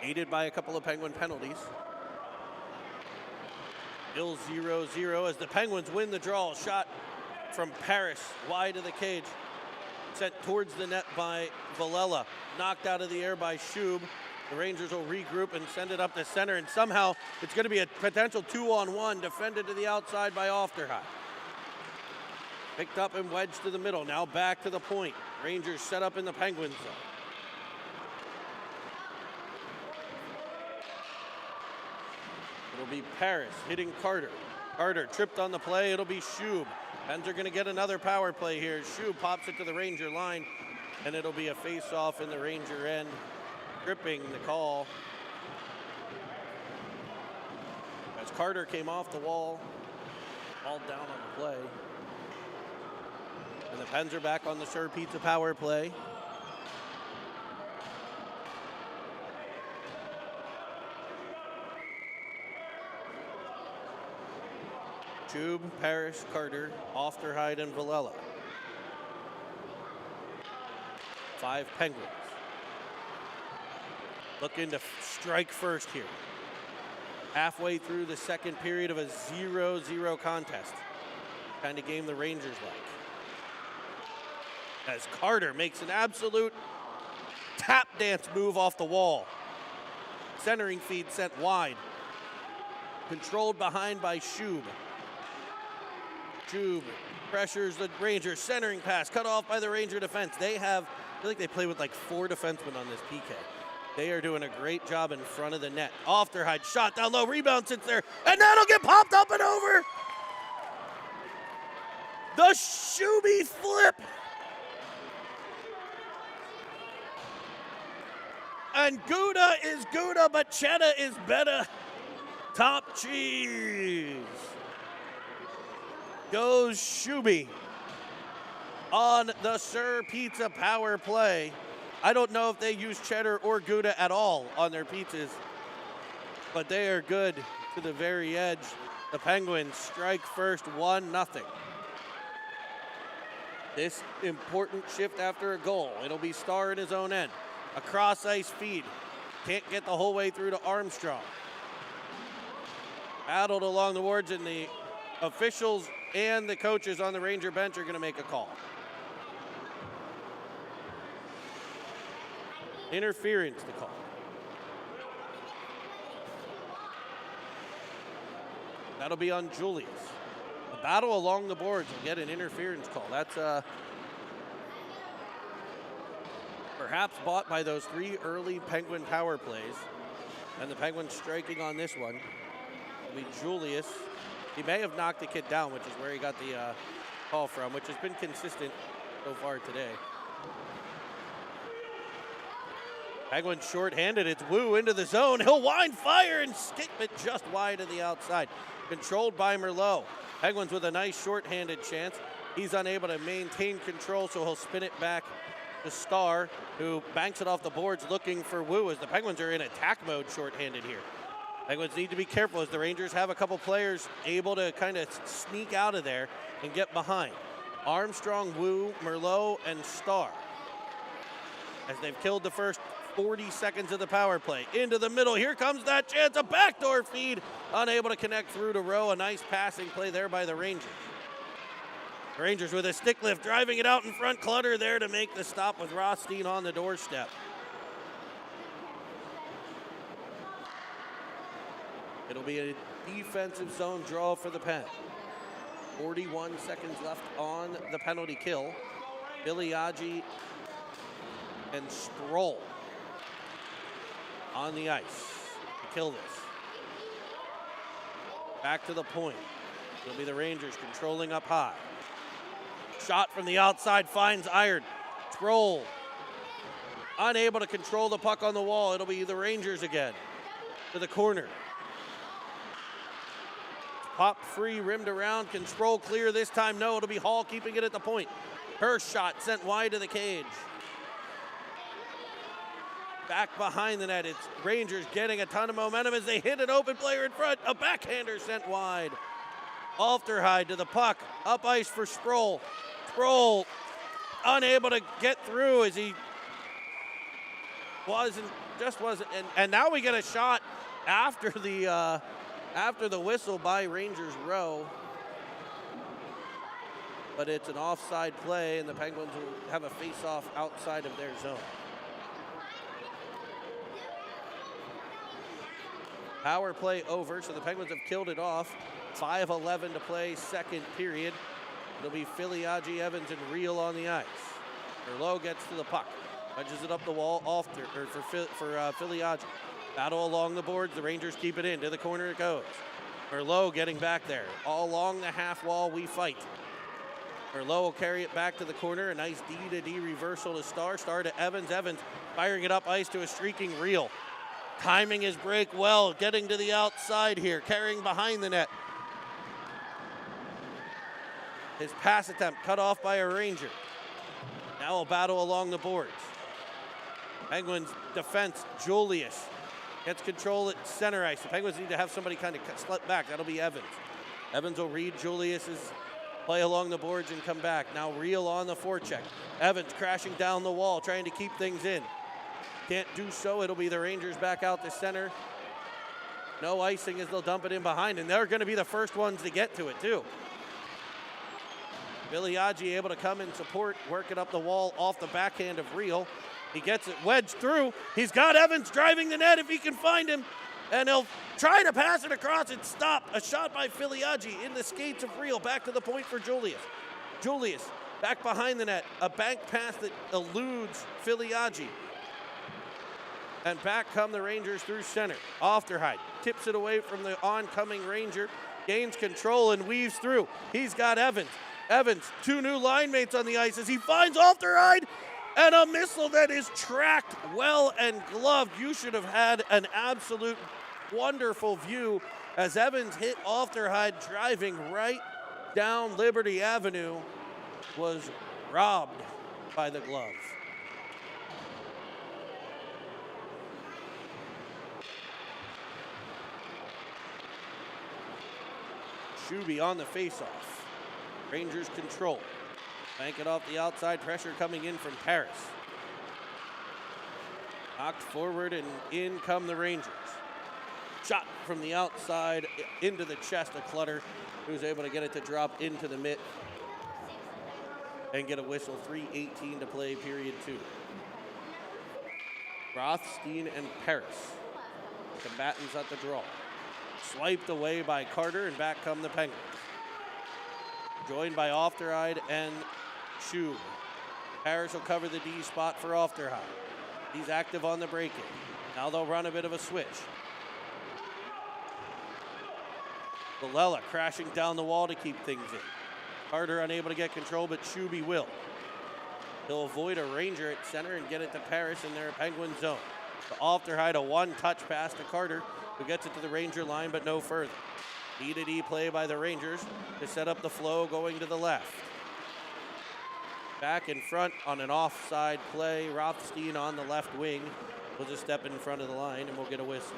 [SPEAKER 1] aided by a couple of Penguin penalties. Still 0-0 as the Penguins win the draw. Shot from Paris, wide of the cage. Sent towards the net by Villela. Knocked out of the air by Shub. The Rangers will regroup and send it up the center, and somehow it's going to be a potential 2-on-1 defended to the outside by Ofterheim. Picked up and wedged to the middle. Now back to the point. Rangers set up in the Penguin zone. It'll be Paris hitting Carter. Carter tripped on the play. It'll be Shub. Pens are going to get another power play here. Shub pops it to the Ranger line, and it'll be a face-off in the Ranger end. Tripping the call. As Carter came off the wall, called down on the play. And the Pens are back on the Sir Pizza power play. Shub, Parrish, Carter, Ofterheide, and Villela. 5 Penguins. Looking to strike first here. Halfway through the second period of a 0-0 contest. Kind of game the Rangers like. As Carter makes an absolute tap dance move off the wall. Centering feed sent wide. Controlled behind by Shub. Shub pressures the Rangers. Centering pass cut off by the Ranger defense. I feel like they play with like 4 defensemen on this PK. They are doing a great job in front of the net. Ofterheide shot down low, rebound sits there, and that'll get popped up and over. The Shuby flip. And Gouda is Gouda, but cheddar is better. Top cheese. Goes Shuby on the Sir Pizza power play. I don't know if they use cheddar or Gouda at all on their pizzas, but they are good to the very edge. The Penguins strike first 1-0. This important shift after a goal. It'll be Starr in his own end. A cross ice feed. Can't get the whole way through to Armstrong. Battled along the boards, and the officials and the coaches on the Ranger bench are going to make a call. Interference to call. That'll be on Julius. A battle along the boards will get an interference call. That's perhaps bought by those 3 early Penguin power plays. And the Penguins striking on this one will be Julius. He may have knocked the kid down, which is where he got the call from, which has been consistent so far today. Penguins short-handed. It's Wu into the zone. He'll wind fire and skip it just wide of the outside. Controlled by Merlot. Penguins with a nice short-handed chance. He's unable to maintain control, so he'll spin it back to Starr, who banks it off the boards looking for Wu as the Penguins are in attack mode short-handed here. Penguins need to be careful as the Rangers have a couple players able to kind of sneak out of there and get behind. Armstrong, Wu, Merlot, and Starr. As they've killed the first 40 seconds of the power play. Into the middle. Here comes that chance. A backdoor feed. Unable to connect through to Rowe. A nice passing play there by the Rangers. The Rangers with a stick lift. Driving it out in front. Clutter there to make the stop with Rothstein on the doorstep. It'll be a defensive zone draw for the Pen. 41 seconds left on the penalty kill. Biliagi and Stroll on the ice to kill this. Back to the point. It'll be the Rangers controlling up high. Shot from the outside finds Iron. Stroll unable to control the puck on the wall. It'll be the Rangers again to the corner. Pop free, rimmed around. Can Stroll clear this time? No, it'll be Hall keeping it at the point. Her shot sent wide to the cage. Back behind the net, it's Rangers getting a ton of momentum as they hit an open player in front. A backhander sent wide. Ofterheide to the puck. Up ice for Sproul. Sproul unable to get through as he wasn't, and now we get a shot after the whistle by Rangers row. But it's an offside play, and the Penguins will have a face-off outside of their zone. Power play over, so the Penguins have killed it off. 5:11 to play, second period. It'll be Filiaggi, Evans, and Reel on the ice. Merlot gets to the puck, punches it up the wall for Filiaggi. Battle along the boards, the Rangers keep it in. To the corner it goes. Merlot getting back there. All along the half wall we fight. Merlot will carry it back to the corner. A nice D-to-D reversal to Star. Star to Evans. Evans firing it up ice to a streaking Reel. Timing his break well, getting to the outside here, carrying behind the net. His pass attempt cut off by a Ranger. Now a battle along the boards. Penguins defense, Julius gets control at center ice. The Penguins need to have somebody kind of slip back. That'll be Evans. Evans will read Julius's play along the boards and come back. Now Reel on the forecheck. Evans crashing down the wall, trying to keep things in. Can't do so. It'll be the Rangers back out to center. No icing as they'll dump it in behind, and they're going to be the first ones to get to it, too. Filiaggi able to come and support, work it up the wall off the backhand of Reel. He gets it wedged through. He's got Evans driving the net if he can find him, and he'll try to pass it across and stop. A shot by Filiaggi in the skates of Reel. Back to the point for Julius. Julius back behind the net. A bank pass that eludes Filiaggi. And back come the Rangers through center. Ofterheide tips it away from the oncoming Ranger. Gains control and weaves through. He's got Evans. Evans, two new line mates on the ice as he finds Ofterheide. And a missile that is tracked well and gloved. You should have had an absolute wonderful view as Evans hit Ofterheide driving right down Liberty Avenue. Was robbed by the glove. Shuby on the faceoff. Rangers control. Bank it off the outside. Pressure coming in from Paris. Knocked forward and in come the Rangers. Shot from the outside into the chest of Clutter, who's able to get it to drop into the mitt and get a whistle. 3:18 to play, period 2. Rothstein and Paris, combatants at the draw. Swiped away by Carter, and back come the Penguins. Joined by Ofterheide and Schub. Paris will cover the D spot for Ofterheide. He's active on the break-in. Now they'll run a bit of a switch. Villela crashing down the wall to keep things in. Carter unable to get control, but Shuby will. He'll avoid a Ranger at center and get it to Paris in their Penguin zone. To Ofterheide, a one-touch pass to Carter, who gets it to the Ranger line, but no further. D-to-D play by the Rangers to set up the flow going to the left. Back in front on an offside play. Rothstein on the left wing will just step in front of the line, and we'll get a whistle.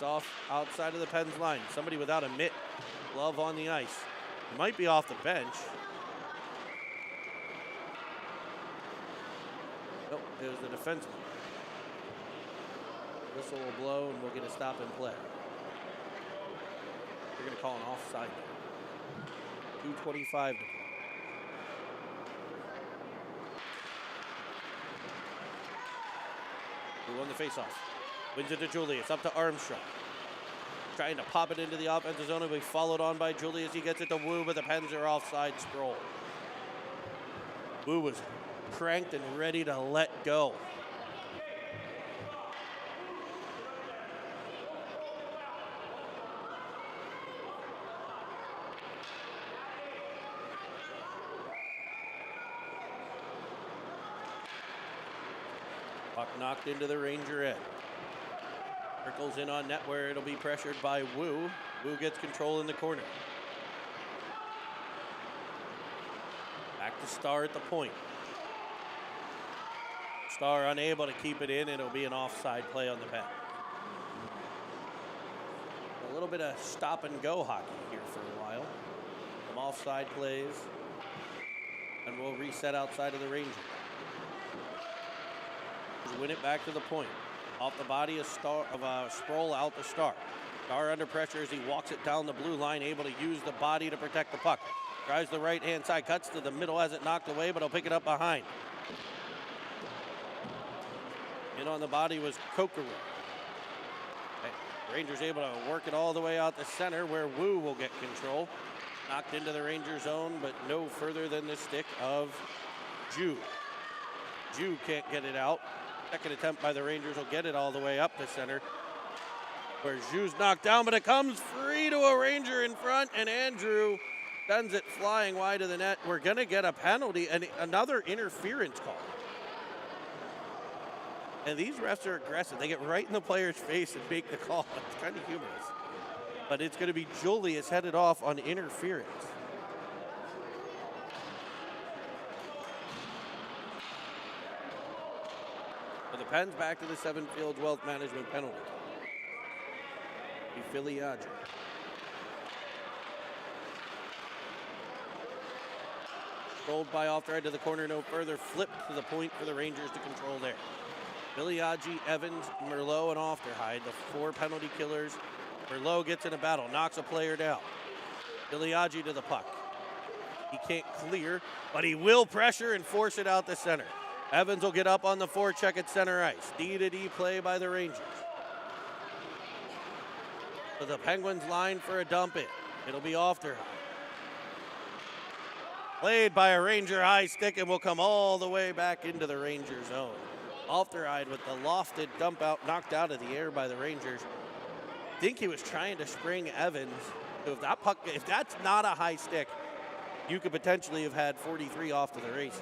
[SPEAKER 1] Off outside of the Pens line. Somebody without a mitt. Glove on the ice. He might be off the bench. Nope, it was the defenseman. Whistle will blow and we'll get a stop and play. We're going to call an offside. 2:25 to play. Who won the faceoff? Wins it to Julius, up to Armstrong. Trying to pop it into the offensive zone, and be followed on by Julius. He gets it to Wu, but the Pens are offside. Sproul. Wu was cranked and ready to let go. Puck knocked into the Ranger end. Trickles in on net where it'll be pressured by Wu. Wu gets control in the corner. Back to Star at the point. Star unable to keep it in. It'll be an offside play on the Pen. A little bit of stop and go hockey here for a while. Some offside plays. And we'll reset outside of the Rangers. Win it back to the point. Off the body of Sproul out to Star. Star under pressure as he walks it down the blue line, able to use the body to protect the puck. Tries the right-hand side, cuts to the middle, has it knocked away, but he'll pick it up behind. In on the body was Kokoro. Rangers able to work it all the way out the center where Wu will get control. Knocked into the Ranger zone, but no further than the stick of Ju. Ju can't get it out. Second attempt by the Rangers will get it all the way up the center. Where Ju's knocked down, but it comes free to a Ranger in front, and Andrew sends it flying wide of the net. We're going to get a penalty and another interference call. And these refs are aggressive. They get right in the player's face and make the call. It's kind of humorous. But it's going to be Julius headed off on interference. So the Pens back to the Seven Fields Wealth Management penalty. Filiagi. Rolled by off the right to the corner, no further. Flipped to the point for the Rangers to control there. Filiagi, Evans, Merlot, and Ofterhide, the four penalty killers. Merlot gets in a battle, knocks a player down. Filiagi to the puck. He can't clear, but he will pressure and force it out the center. Evans will get up on the forecheck at center ice. D-to-D play by the Rangers. So the Penguins line for a dump in. It'll be Ofterhide. Played by a Ranger high stick and will come all the way back into the Ranger zone. Ofterhide with the lofted dump out, knocked out of the air by the Rangers. I think he was trying to spring Evans. So if that's not a high stick, you could potentially have had 43 off to the races.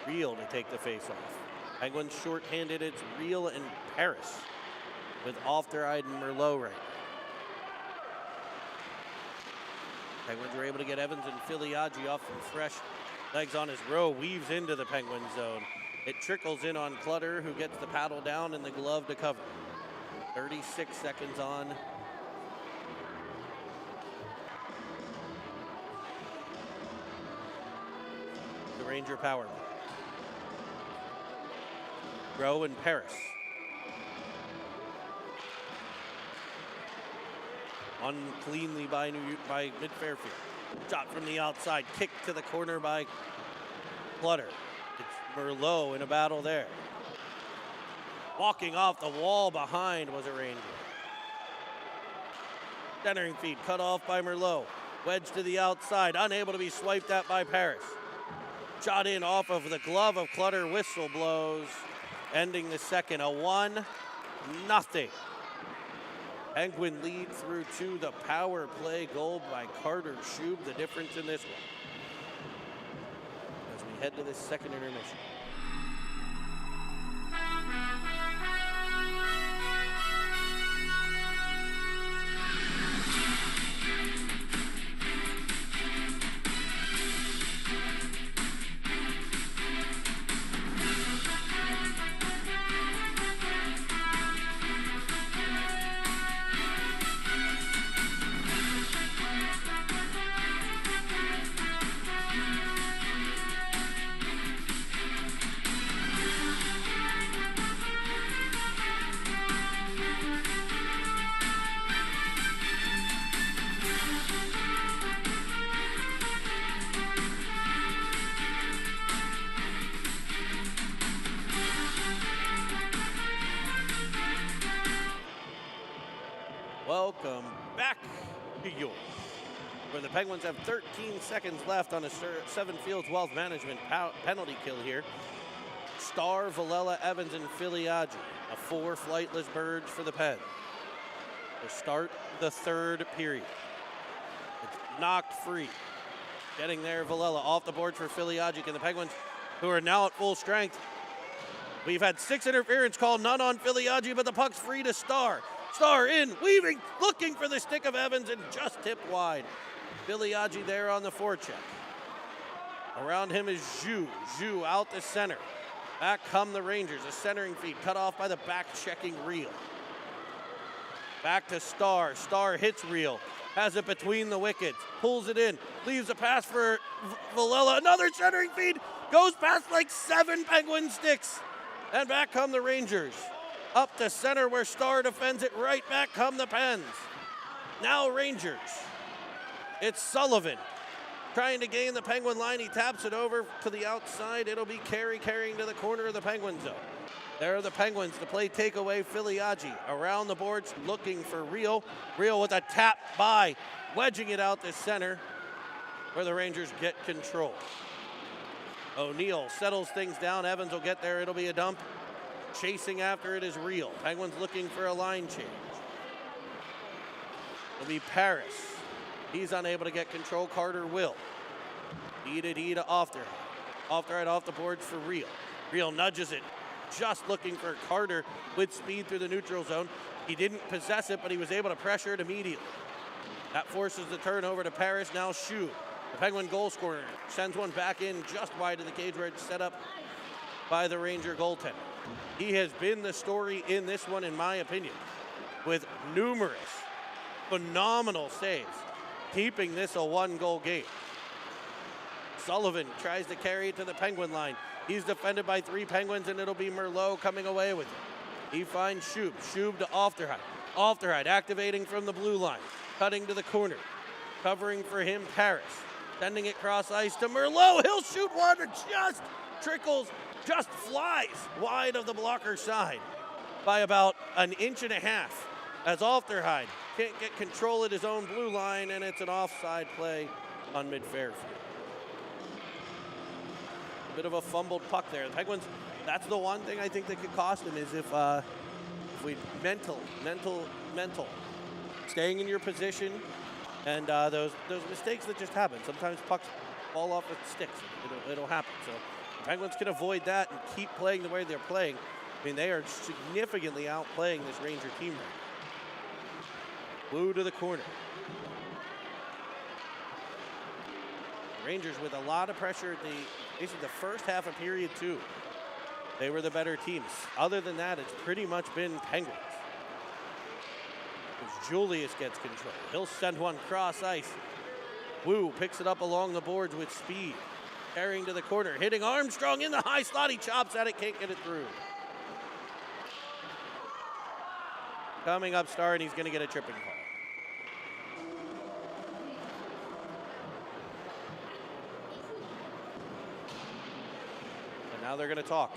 [SPEAKER 1] Real to take the face-off. Penguins short-handed. It's Real and Paris with Ofterhide and Merlot right now. Penguins are able to get Evans and Filiagi off from fresh legs on his row. Weaves into the Penguin zone. It trickles in on Clutter, who gets the paddle down and the glove to cover. 36 seconds on. The Ranger power play. Rowe and Paris. Uncleanly by Mid-Fairfield. Shot from the outside, kicked to the corner by Clutter. It's Merlot in a battle there. Walking off the wall behind was a Ranger. Centering feed cut off by Merlot. Wedge to the outside, unable to be swiped at by Paris. Shot in off of the glove of Clutter, whistle blows. Ending the second, a 1-0. Penguin lead through to the power play goal by Carter Shube, the difference in this one. As we head to this second intermission. Welcome back to yours, where the Penguins have 13 seconds left on a Seven Fields Wealth Management penalty kill here. Star, Villela, Evans, and Filiagi, a 4 flightless birds for the Pens. To start the third period. It's knocked free. Getting there, Villela off the boards for Filiagi. Can the Penguins who are now at full strength. We've had 6 interference called, none on Filiaggi, but the puck's free to Star. Star in, weaving, looking for the stick of Evans, and just tipped wide. Filiaggi there on the forecheck. Around him is Zhu. Zhu out the center. Back come the Rangers. A centering feed cut off by the back-checking Reel. Back to Star. Star hits Reel. Has it between the wickets. Pulls it in. Leaves a pass for Villela. Another centering feed. Goes past like 7 Penguin sticks. And back come the Rangers. Up to center where Star defends it. Right back come the Pens. Now Rangers. It's Sullivan trying to gain the Penguin line. He taps it over to the outside. It'll be carrying to the corner of the Penguin zone. There are the Penguins to play takeaway. Filiaggi around the boards looking for Reel. Reel with a tap by, wedging it out to center where the Rangers get control. O'Neill settles things down. Evans will get there. It'll be a dump. Chasing after it is Reel. Penguins looking for a line change. It'll be Paris. He's unable to get control. Carter will. E to Ofterheide. Ofterheide off the boards for Reel. Reel nudges it. Just looking for Carter with speed through the neutral zone. He didn't possess it, but he was able to pressure it immediately. That forces the turnover to Paris. Now Shu, the Penguin goal scorer, sends one back in just wide of the cage where it's set up by the Ranger goaltender. He has been the story in this one, in my opinion, with numerous phenomenal saves, keeping this a 1-goal game. Sullivan tries to carry it to the Penguin line. He's defended by 3 Penguins, and it'll be Merlot coming away with it. He finds Shub. Shub to Ofterheide. Ofterheide activating from the blue line. Cutting to the corner. Covering for him, Paris. Sending it cross ice to Merlot. He'll shoot one. It just trickles, just flies wide of the blocker side by about 1.5 inches as Ofterheide can't get control at his own blue line, and it's an offside play on Mid-Fairfield. A bit of a fumbled puck there. The Penguins, that's the one thing I think that could cost them, is if we mental, staying in your position, and those mistakes that just happen. Sometimes pucks fall off with sticks. It'll happen. So the Penguins can avoid that and keep playing the way they're playing. I mean, they are significantly outplaying this Ranger team right now. Blue to the corner. Rangers with a lot of pressure at basically the first half of period 2. They were the better teams. Other than that, it's pretty much been Penguins. As Julius gets control. He'll send one cross ice. Wu picks it up along the boards with speed. Carrying to the corner. Hitting Armstrong in the high slot. He chops at it, can't get it through. Coming up Star, and he's going to get a tripping call. Now they're going to talk.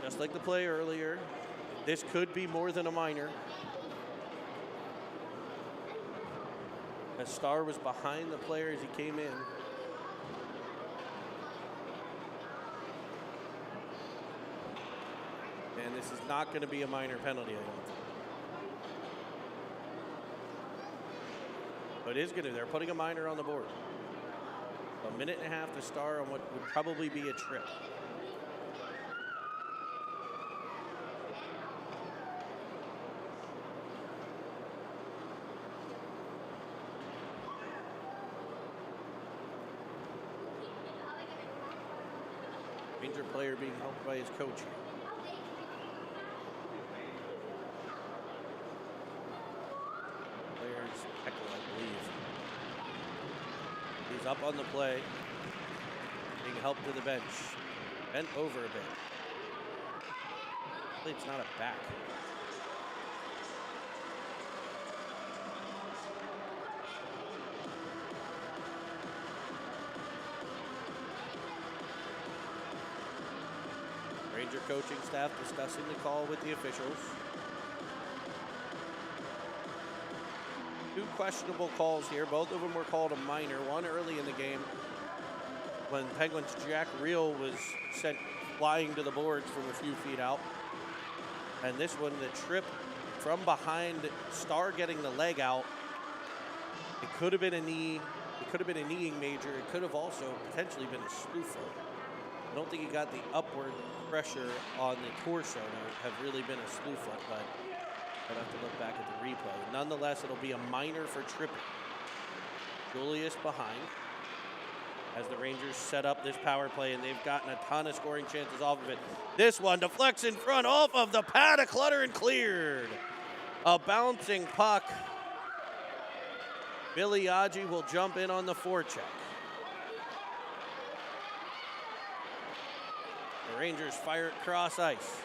[SPEAKER 1] Just like the play earlier, this could be more than a minor. As Star was behind the player as he came in. And this is not going to be a minor penalty, I don't think. But it is going to. They're putting a minor on the board. 1.5 minutes to Star on what would probably be a trip. Ranger player being helped by his coach. Player's Heckle, I believe. He's up on the play, being helped to the bench. Bent over a bit. Hopefully it's not a back. Ranger coaching staff discussing the call with the officials. 2 questionable calls here. Both of them were called a minor. One early in the game when Penguins' Jack Reel was sent flying to the boards from a few feet out. And this one, the trip from behind, Star getting the leg out. It could have been a knee. It could have been a kneeing major. It could have also potentially been a slew foot. I don't think he got the upward pressure on the torso to have really been a slew foot, but I'd have to look back at the replay. Nonetheless, it'll be a minor for tripping. Julius behind as the Rangers set up this power play, and they've gotten a ton of scoring chances off of it. This one deflects in front off of the pad of Clutter and cleared. A bouncing puck. Filiaggi will jump in on the forecheck. The Rangers fire it cross ice.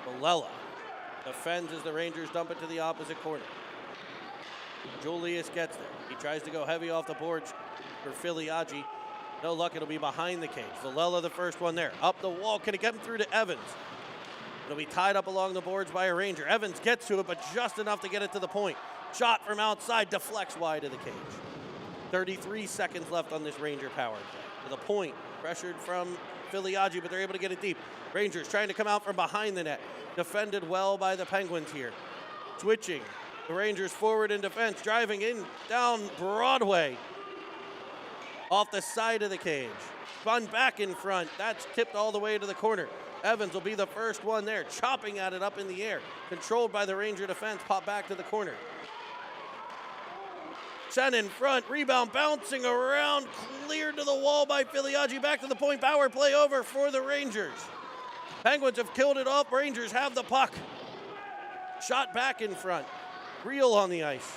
[SPEAKER 1] Villela defends as the Rangers dump it to the opposite corner. Julius gets there. He tries to go heavy off the boards for Filiaggi. No luck, it'll be behind the cage. Villela the first one there. Up the wall, can it get him through to Evans? It'll be tied up along the boards by a Ranger. Evans gets to it, but just enough to get it to the point. Shot from outside, deflects wide of the cage. 33 seconds left on this Ranger power play. To the point, pressured from Filiaggi, but they're able to get it deep. Rangers trying to come out from behind the net. Defended well by the Penguins here. Switching. The Rangers forward in defense, driving in down Broadway. Off the side of the cage. Spun back in front. That's tipped all the way to the corner. Evans will be the first one there, chopping at it up in the air. Controlled by the Ranger defense, pop back to the corner. Sent in front, rebound bouncing around, cleared to the wall by Filiaggi. Back to the point, power play over for the Rangers. Penguins have killed it off, Rangers have the puck. Shot back in front, Reel on the ice.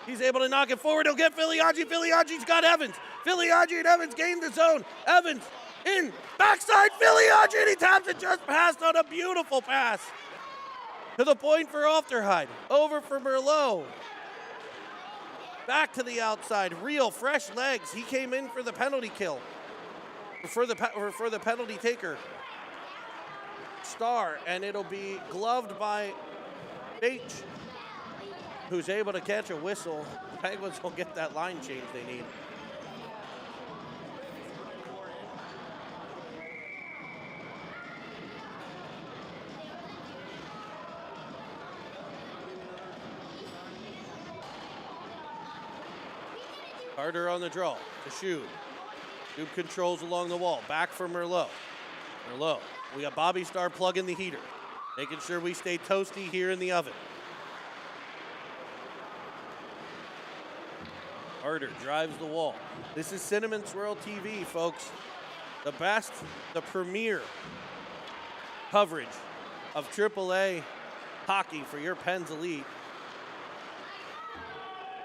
[SPEAKER 1] He's able to knock it forward, he'll get Filiaggi. Filiaggi's got Evans. Filiaggi and Evans gain the zone. Evans in, backside Filiaggi, and he taps it just past on a beautiful pass. To the point for Ofterheide, over for Merlot. Back to the outside, Reel, fresh legs. He came in for the penalty kill, for the penalty taker. Star, and it'll be gloved by Bates, who's able to catch a whistle. Penguins will get that line change they need. Carter on the draw to Shube. Shube controls along the wall. Back for Merlot. Merlot. We got Bobby Starr plugging the heater. Making sure we stay toasty here in the oven. Carter drives the wall. This is Cinnamon Swirl TV, folks. The best, the premier coverage of AAA hockey for your Pens Elite.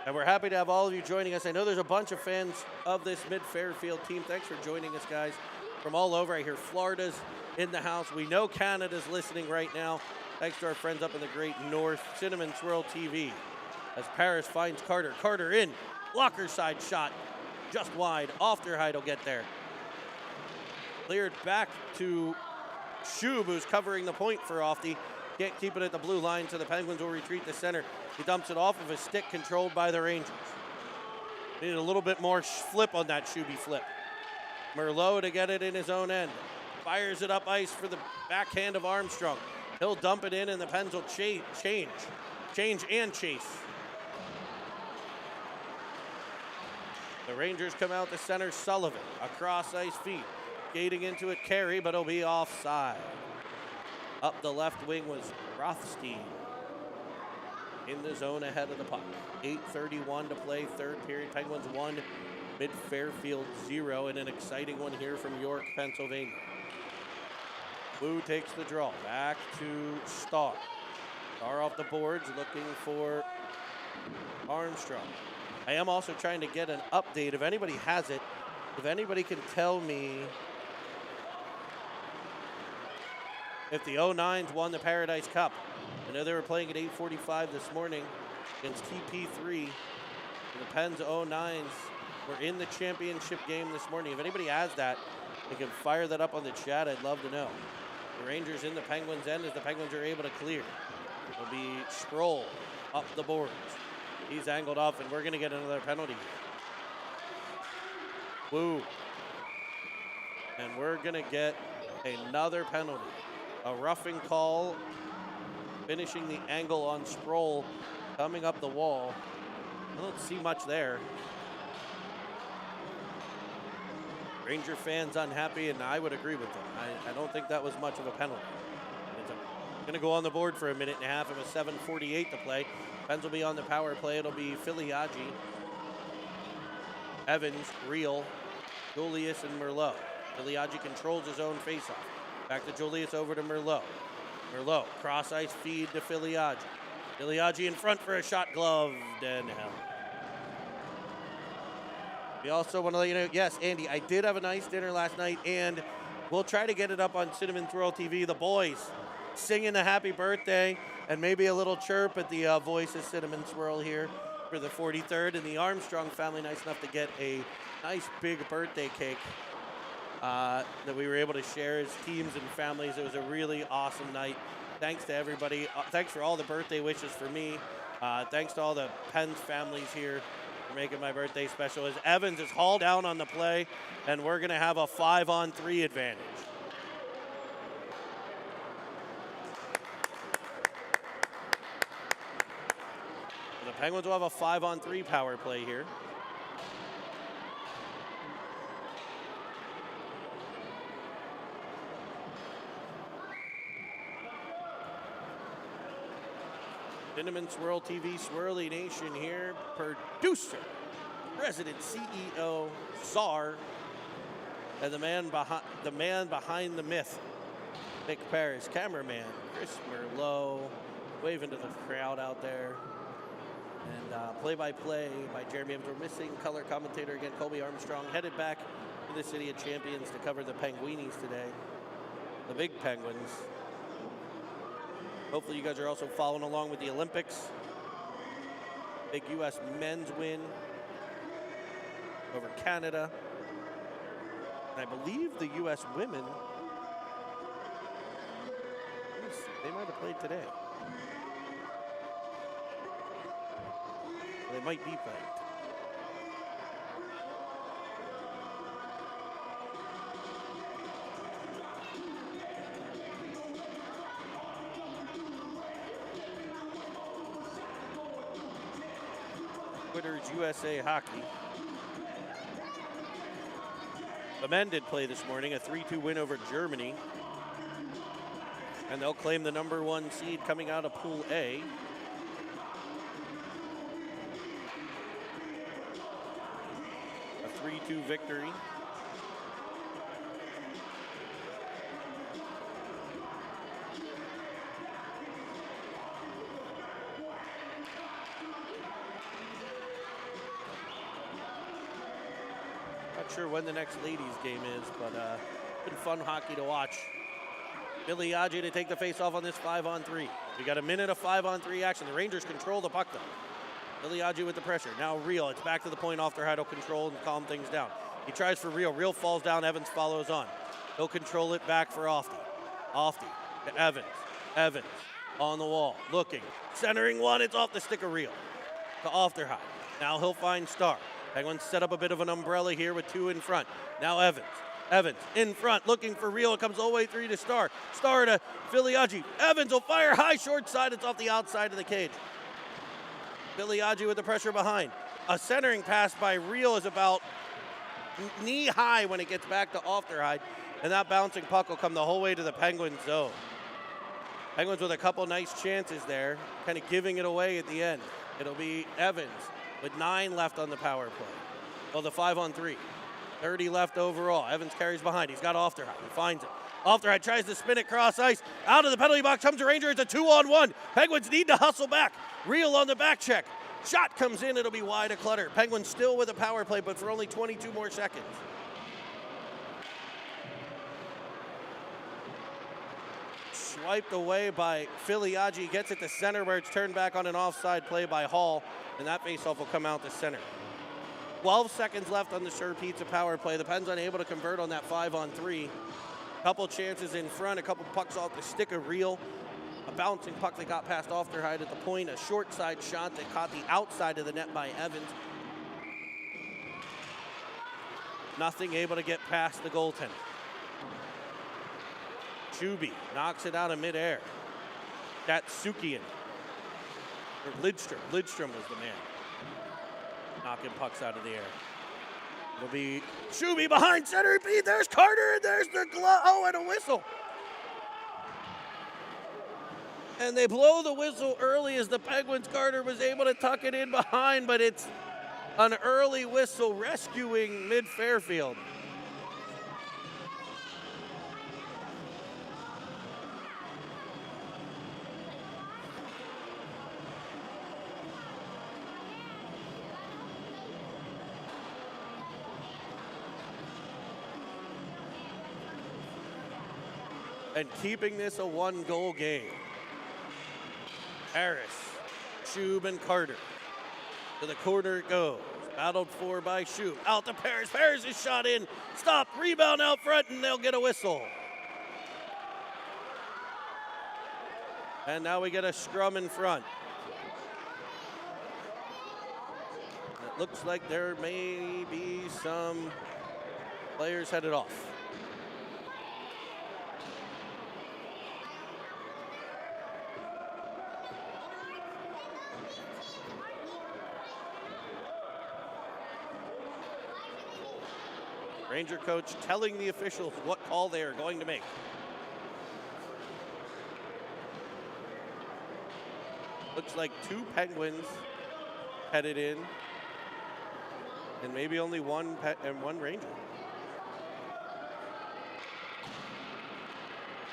[SPEAKER 1] And we're happy to have all of you joining us. I know there's a bunch of fans of this Mid-Fairfield team. Thanks for joining us, guys, from all over. I hear Florida's in the house. We know Canada's listening right now. Thanks to our friends up in the great north. Cinnamon Swirl TV. As Paris finds Carter. Carter in. Blocker side shot. Just wide. Ofterheide will get there. Cleared back to Shube, who's covering the point for Ofty. Can't keep it at the blue line, so the Penguins will retreat to center. He dumps it off of a stick controlled by the Rangers. Needed a little bit more flip on that Shubey flip. Merlot to get it in his own end. Fires it up ice for the backhand of Armstrong. He'll dump it in, and the Pens will change and chase. The Rangers come out to center. Sullivan across ice feet. Skating into it, Carey, but it'll be offside. Up the left wing was Rothstein in the zone ahead of the puck. 8:31 to play, third period. Penguins 1, Mid-Fairfield 0, and an exciting one here from York, Pennsylvania. Wu takes the draw, back to Starr. Starr off the boards, looking for Armstrong. I am also trying to get an update, if anybody has it, if anybody can tell me if the 09s won the Paradise Cup. I know they were playing at 8:45 this morning against TP3. The Pens 09s were in the championship game this morning. If anybody has that, they can fire that up on the chat. I'd love to know. The Rangers in the Penguins' end as the Penguins are able to clear. It'll be Sproul up the boards. He's angled off, and we're going to get another penalty. Woo. And we're going to get another penalty. A roughing call finishing the angle on Sproul, coming up the wall. I don't see much there. Ranger fans unhappy, and I would agree with them. I don't think that was much of a penalty. It's going to go on the board for a minute and a half. It was 7:48 to play. Pens will be on the power play. It'll be Filiaggi, Evans, Real, Julius, and Merlot. Filiaggi controls his own faceoff. Back to Julius, over to Merlot. Merlot, cross ice feed to Filiaggi. Filiaggi in front for a shot, gloved and held. We also want to let you know, yes, Andy, I did have a nice dinner last night, and we'll try to get it up on Cinnamon Swirl TV. The boys singing a happy birthday, and maybe a little chirp at the voice of Cinnamon Swirl here for the 43rd. And the Armstrong family, nice enough to get a nice big birthday cake that we were able to share as teams and families. It was a really awesome night. Thanks to everybody. Thanks for all the birthday wishes for me. Thanks to all the Pens families here for making my birthday special. As Evans is hauled down on the play, and we're going to have a 5-on-3 advantage. The Penguins will have a 5-on-3 power play here. Cinnamon Swirl TV, Swirly Nation here. Producer, President, CEO, Czar, and the man behind the myth, Nick Paris. Cameraman, Chris Merlot, waving to the crowd out there. And play-by-play by Jeremy Evans. We're missing color commentator again, Colby Armstrong, headed back to the City of Champions to cover the Penguinis today, the big Penguins. Hopefully you guys are also following along with the Olympics. Big U.S. men's win over Canada. And I believe the U.S. women, they might have played today. They might be playing. Twitter's USA Hockey. The men did play this morning, a 3-2 win over Germany. And they'll claim the #1 seed coming out of Pool A. A 3-2 victory. Not sure when the next ladies game is, but been fun hockey to watch. Filiaggi to take the face off on this 5-on-3. We got a minute of 5-on-3 action. The Rangers control the puck though. Filiaggi with the pressure. Now Real. It's back to the point off their head. He'll control and calm things down. He tries for Real. Real falls down. Evans follows on. He'll control it back for Ofty. Ofty to Evans. Evans on the wall. Looking. Centering one. It's off the stick of Real. To Ofterhide. Now he'll find Star. Penguins set up a bit of an umbrella here with two in front. Now Evans. Evans in front, looking for Real. It comes all the way through to Star. Star to Filiaggi. Evans will fire high, short side. It's off the outside of the cage. Filiaggi with the pressure behind. A centering pass by Real is about knee high when it gets back to Ofterhide. And that bouncing puck will come the whole way to the Penguins zone. Penguins with a couple nice chances there, kind of giving it away at the end. It'll be Evans with 9 left on the power play. Well, the 5-on-3. 30 left overall. Evans carries behind. He's got Ofterhide. He finds it. Ofterhide tries to spin it cross ice. Out of the penalty box comes a Ranger. It's a 2-on-1. Penguins need to hustle back. Real on the back check. Shot comes in. It'll be wide of Clutter. Penguins still with a power play, but for only 22 more seconds. Swiped away by Filiaggi. Gets it to center where it's turned back on an offside play by Hall. And that faceoff will come out to center. 12 seconds left on the Sure Pizza power play. The Pens unable to convert on that 5-on-3. Couple chances in front, a couple pucks off the stick of Real. A bouncing puck that got past Ofterhide at the point. A short side shot that caught the outside of the net by Evans. Nothing able to get past the goaltender. Chuby knocks it out of midair. Datsukian. Or Lidstrom. Lidstrom was the man. Knocking pucks out of the air. It'll be Shuby behind center beat. There's Carter, and there's the glove. Oh, and a whistle. And they blow the whistle early as the Penguins. Carter was able to tuck it in behind, but it's an early whistle rescuing Mid-Fairfield. And keeping this a 1-goal game. Harris, Shub, and Carter. To the corner it goes. Battled for by Shub. Out to Paris. Paris is shot in. Stop. Rebound out front, and they'll get a whistle. And now we get a scrum in front. It looks like there may be some players headed off. Ranger coach telling the officials what call they are going to make. Looks like 2 Penguins headed in, and maybe only one Ranger.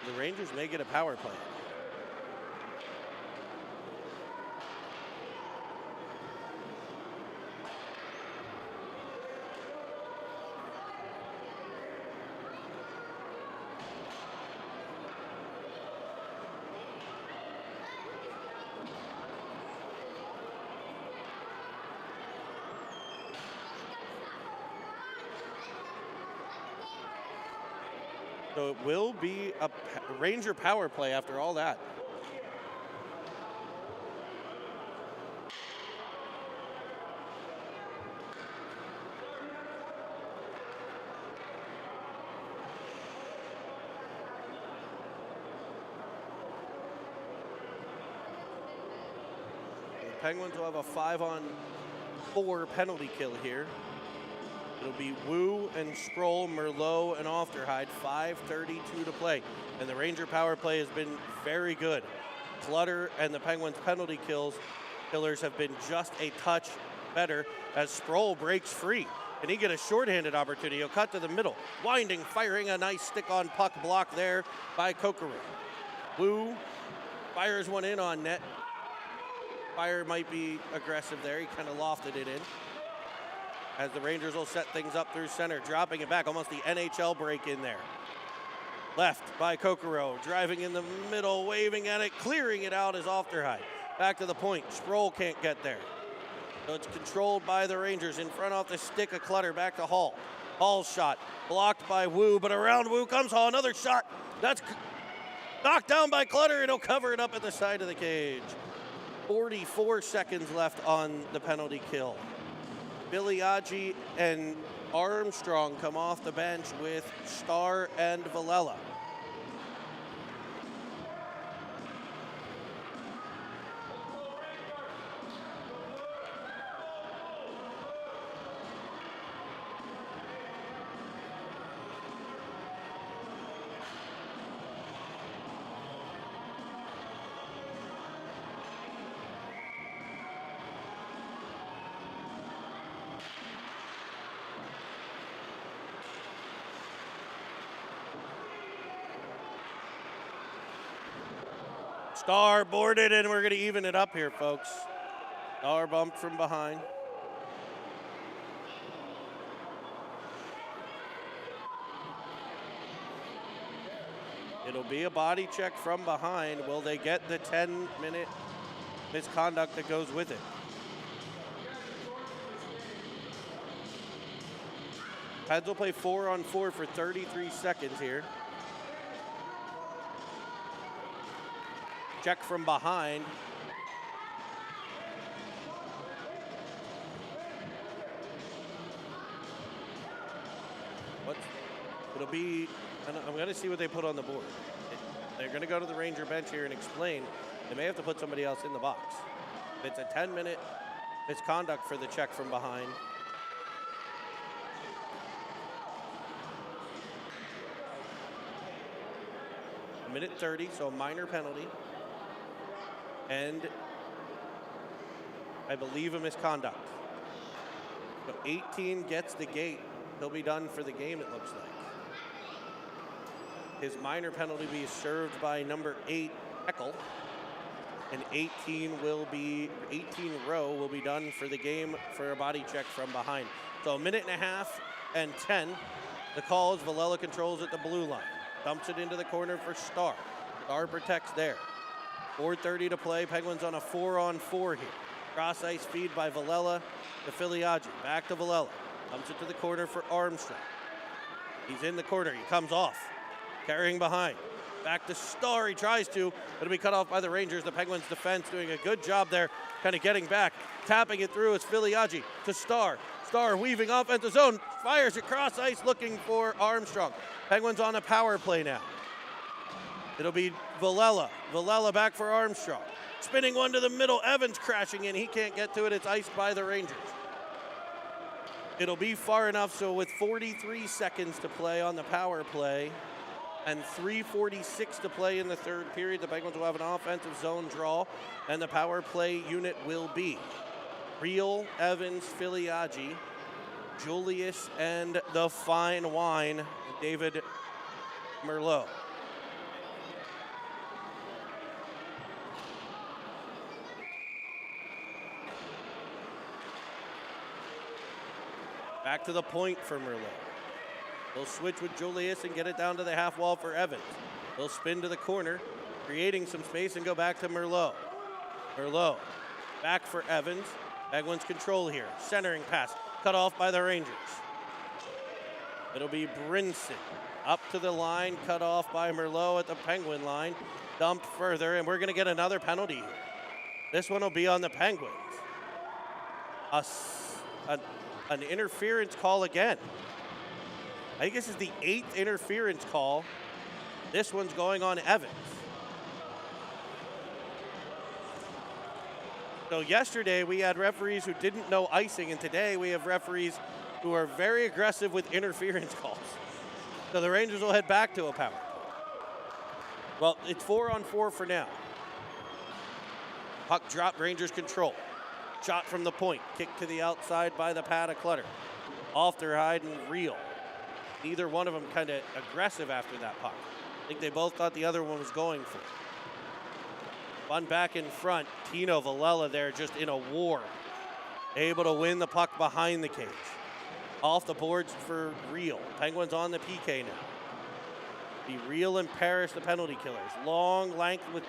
[SPEAKER 1] The Rangers may get a power play. So it will be a Ranger power play after all that. The Penguins will have a 5-on-4 penalty kill here. It'll be Wu and Sproul, Merlot and Ofterhide, 5:32 to play. And the Ranger power play has been very good. Clutter and the Penguins penalty killers have been just a touch better as Sproul breaks free. And he get a shorthanded opportunity. He'll cut to the middle. Winding, firing a nice stick-on puck block there by Kokoro. Wu fires one in on net. Fire might be aggressive there. He kind of lofted it in. As the Rangers will set things up through center, dropping it back, almost the NHL break in there. Left by Kokoro, driving in the middle, waving at it, clearing it out as Ofterhide. Back to the point, Sproul can't get there. So it's controlled by the Rangers. In front off the stick of Clutter, back to Hall. Hall's shot, blocked by Wu, but around Wu comes Hall, another shot. That's knocked down by Clutter, and he'll cover it up at the side of the cage. 44 seconds left on the penalty kill. Biliagi and Armstrong come off the bench with Starr and Villela. Starr boarded, and we're going to even it up here, folks. Starr bumped from behind. It'll be a body check from behind. Will they get the 10-minute misconduct that goes with it? Peds will play 4-on-4 for 33 seconds here. Check from behind. It'll be, I'm going to see what they put on the board. They're going to go to the Ranger bench here and explain. They may have to put somebody else in the box. It's a 10-minute misconduct for the check from behind. A minute 30, so a minor penalty. And I believe a misconduct. So 18 gets the gate. He'll be done for the game, it looks like. His minor penalty will be served by number 8, Eckel. And 18 row will be done for the game for a body check from behind. So a minute and a half and 10. The call is Villela controls at the blue line. Dumps it into the corner for Starr. Starr protects there. 4:30 to play. Penguins on a 4-on-4 here. Cross ice feed by Villela to Filiaggi. Back to Villela. Dumps it to the corner for Armstrong. He's in the corner. He comes off. Carrying behind. Back to Starr. He tries to, but it'll be cut off by the Rangers. The Penguins defense doing a good job there, kind of getting back. Tapping it through is Filiaggi to Starr. Starr weaving off into zone. Fires across ice looking for Armstrong. Penguins on a power play now. It'll be Villela. Villela back for Armstrong. Spinning one to the middle. Evans crashing in. He can't get to it. It's iced by the Rangers. It'll be far enough, so with 43 seconds to play on the power play and 3:46 to play in the third period, the Penguins will have an offensive zone draw, and the power play unit will be Real, Evans, Filiaggi, Julius, and the fine wine, David Merlot. Back to the point for Merlot. They'll switch with Julius and get it down to the half wall for Evans. They'll spin to the corner, creating some space and go back to Merlot. Merlot back for Evans. Penguins control here. Centering pass cut off by the Rangers. It'll be Brinson up to the line, cut off by Merlot at the Penguin line. Dumped further, and we're going to get another penalty here. This one will be on the Penguins. An interference call again. I think this is the 8th interference call. This one's going on Evans. So yesterday we had referees who didn't know icing, and today we have referees who are very aggressive with interference calls. So the Rangers will head back to a power. Well, it's 4-on-4 for now. Puck drop, Rangers control. Shot from the point, kicked to the outside by the pad of Clutter. Ofterhide and Real. Neither one of them kind of aggressive after that puck. I think they both thought the other one was going for it. One back in front, Tino Villela there just in a war. Able to win the puck behind the cage. Off the boards for Real. Penguins on the PK now. Be Real and Parrish the penalty killers. Long length with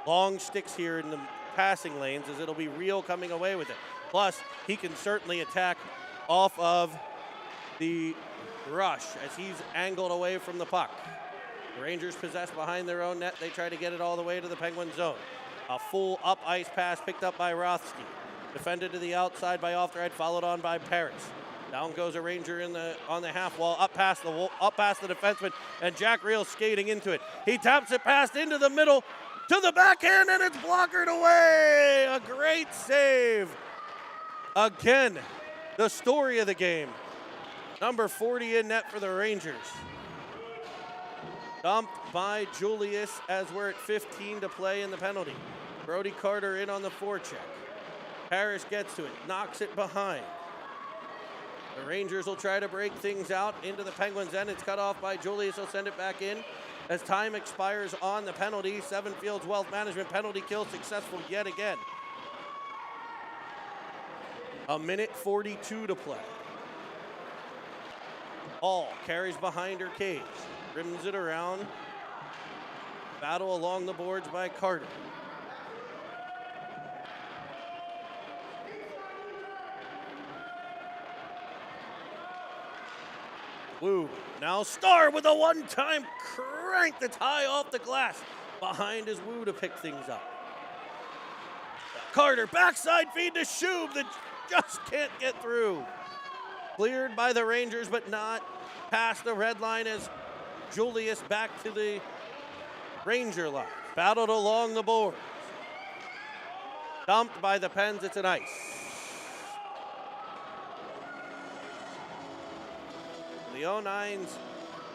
[SPEAKER 1] long sticks here in the passing lanes, as it'll be Real coming away with it. Plus, he can certainly attack off of the rush as he's angled away from the puck. The Rangers possess behind their own net. They try to get it all the way to the Penguin zone. A full up ice pass picked up by Rothsky. Defended to the outside by Ofterhead, followed on by Paris. Down goes a Ranger on the half wall, up past the defenseman, and Jack Real skating into it. He taps it past into the middle, to the backhand, and it's blockered away. A great save. Again, the story of the game. Number 40 in net for the Rangers. Dumped by Julius as we're at 15 to play in the penalty. Brody Carter in on the forecheck. Parrish gets to it, knocks it behind. The Rangers will try to break things out into the Penguins' end. It's cut off by Julius. He'll send it back in. As time expires on the penalty, Seven Fields Wealth Management penalty kill successful yet again. A minute 42 to play. Hall carries behind her cage, rims it around. Battle along the boards by Carter. Woo. Now Starr with a one-time crank that's high off the glass. Behind is Woo to pick things up. Carter, backside feed to Shub that just can't get through. Cleared by the Rangers, but not past the red line as Julius back to the Ranger line. Battled along the boards. Dumped by the Pens, it's an ice. The 09s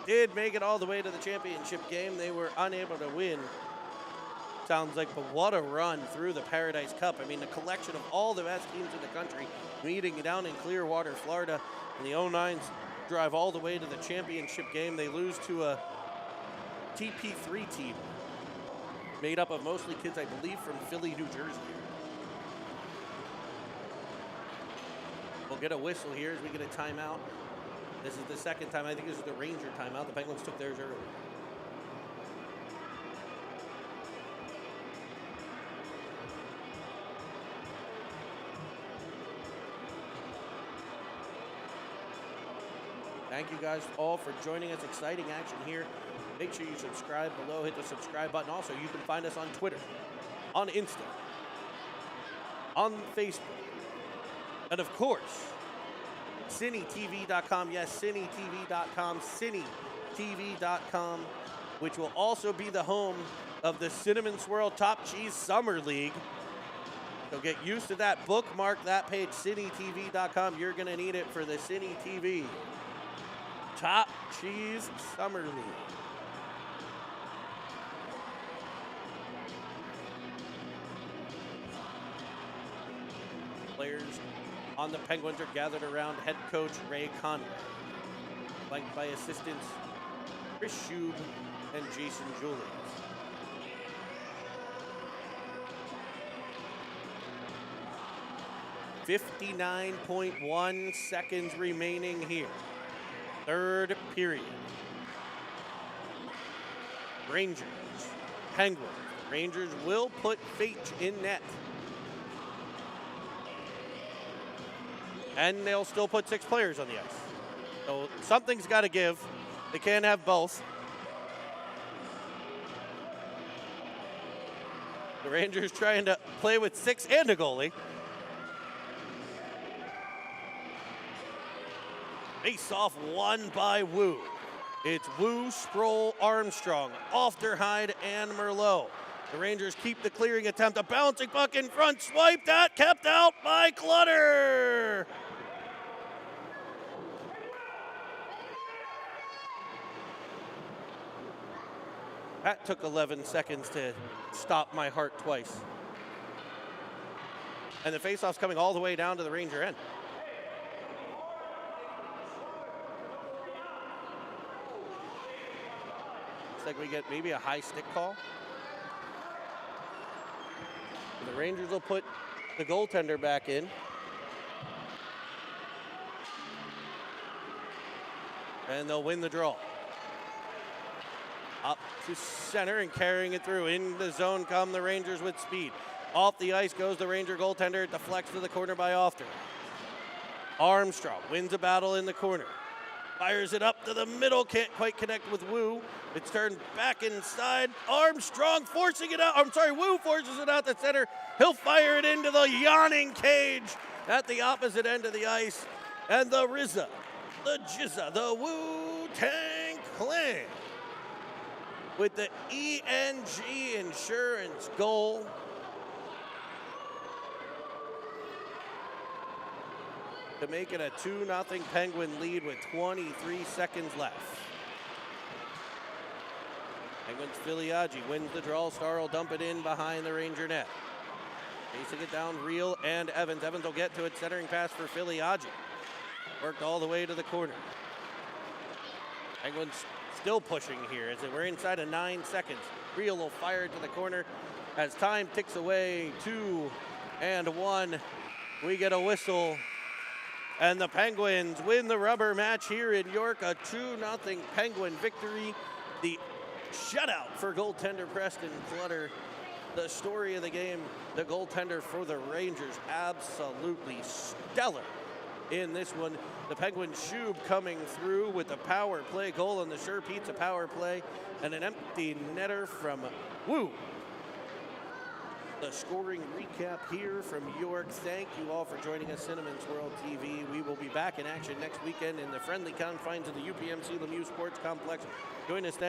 [SPEAKER 1] did make it all the way to the championship game. They were unable to win. Sounds like, but what a run through the Paradise Cup. I mean, the collection of all the best teams in the country meeting down in Clearwater, Florida. And the 09s drive all the way to the championship game. They lose to a TP3 team made up of mostly kids, I believe, from Philly, New Jersey. We'll get a whistle here as we get a timeout. This is the second time. I think this is the Ranger timeout. The Penguins took theirs early. Thank you guys all for joining us. Exciting action here. Make sure you subscribe below. Hit the subscribe button. Also, you can find us on Twitter, on Insta, on Facebook, and of course, CineTV.com. Yes, CineTV.com. CineTV.com, which will also be the home of the Cinnamon Swirl Top Cheese Summer League. So get used to that. Bookmark that page, CineTV.com. You're going to need it for the Cine TV Top Cheese Summer League. Players on the Penguins are gathered around head coach Ray Conway, flanked by assistants Chris Schub and Jason Julius. .1 seconds remaining here. Third period. Rangers, Penguins. Rangers will put Fate in net. And they'll still put 6 players on the ice. So something's got to give. They can't have both. The Rangers trying to play with 6 and a goalie. Face off won by Wu. It's Wu, Sproul, Armstrong, Ofterhide, and Merlot. The Rangers keep the clearing attempt. A bouncing puck in front, swipe that, kept out by Clutter. That took 11 seconds to stop my heart twice. And the faceoff's coming all the way down to the Ranger end. Looks like we get maybe a high stick call. The Rangers will put the goaltender back in. And they'll win the draw. Up to center and carrying it through. In the zone come the Rangers with speed. Off the ice goes the Ranger goaltender. It deflects to the corner by Ofter. Armstrong wins a battle in the corner. Fires it up to the middle. Can't quite connect with Wu. It's turned back inside. Armstrong forcing it out. I'm sorry, Wu forces it out to center. He'll fire it into the yawning cage at the opposite end of the ice. And the RZA, the Jizza, the Wu-Tang Clan with the ENG Insurance goal. To make it a 2-0 Penguin lead with 23 seconds left. Penguins Filiaggi wins the draw. Star will dump it in behind the Ranger net. Chasing it down, Reel and Evans. Evans will get to it. Centering pass for Filiaggi. Worked all the way to the corner. Penguins still pushing here as we're inside of 9 seconds. Reel will fire it to the corner as time ticks away. 2 and 1. We get a whistle. And the Penguins win the rubber match here in York. A 2-0 Penguin victory. The shutout for goaltender Preston Clutter. The story of the game, the goaltender for the Rangers, absolutely stellar in this one. The Penguin Schub coming through with a power play goal on the Sure Pizza power play. And an empty netter from Wu. The scoring recap here from York. Thank you all for joining us, Cinnamon Swirl TV. We will be back in action next weekend in the friendly confines of the UPMC Lemieux Sports Complex. Join us then.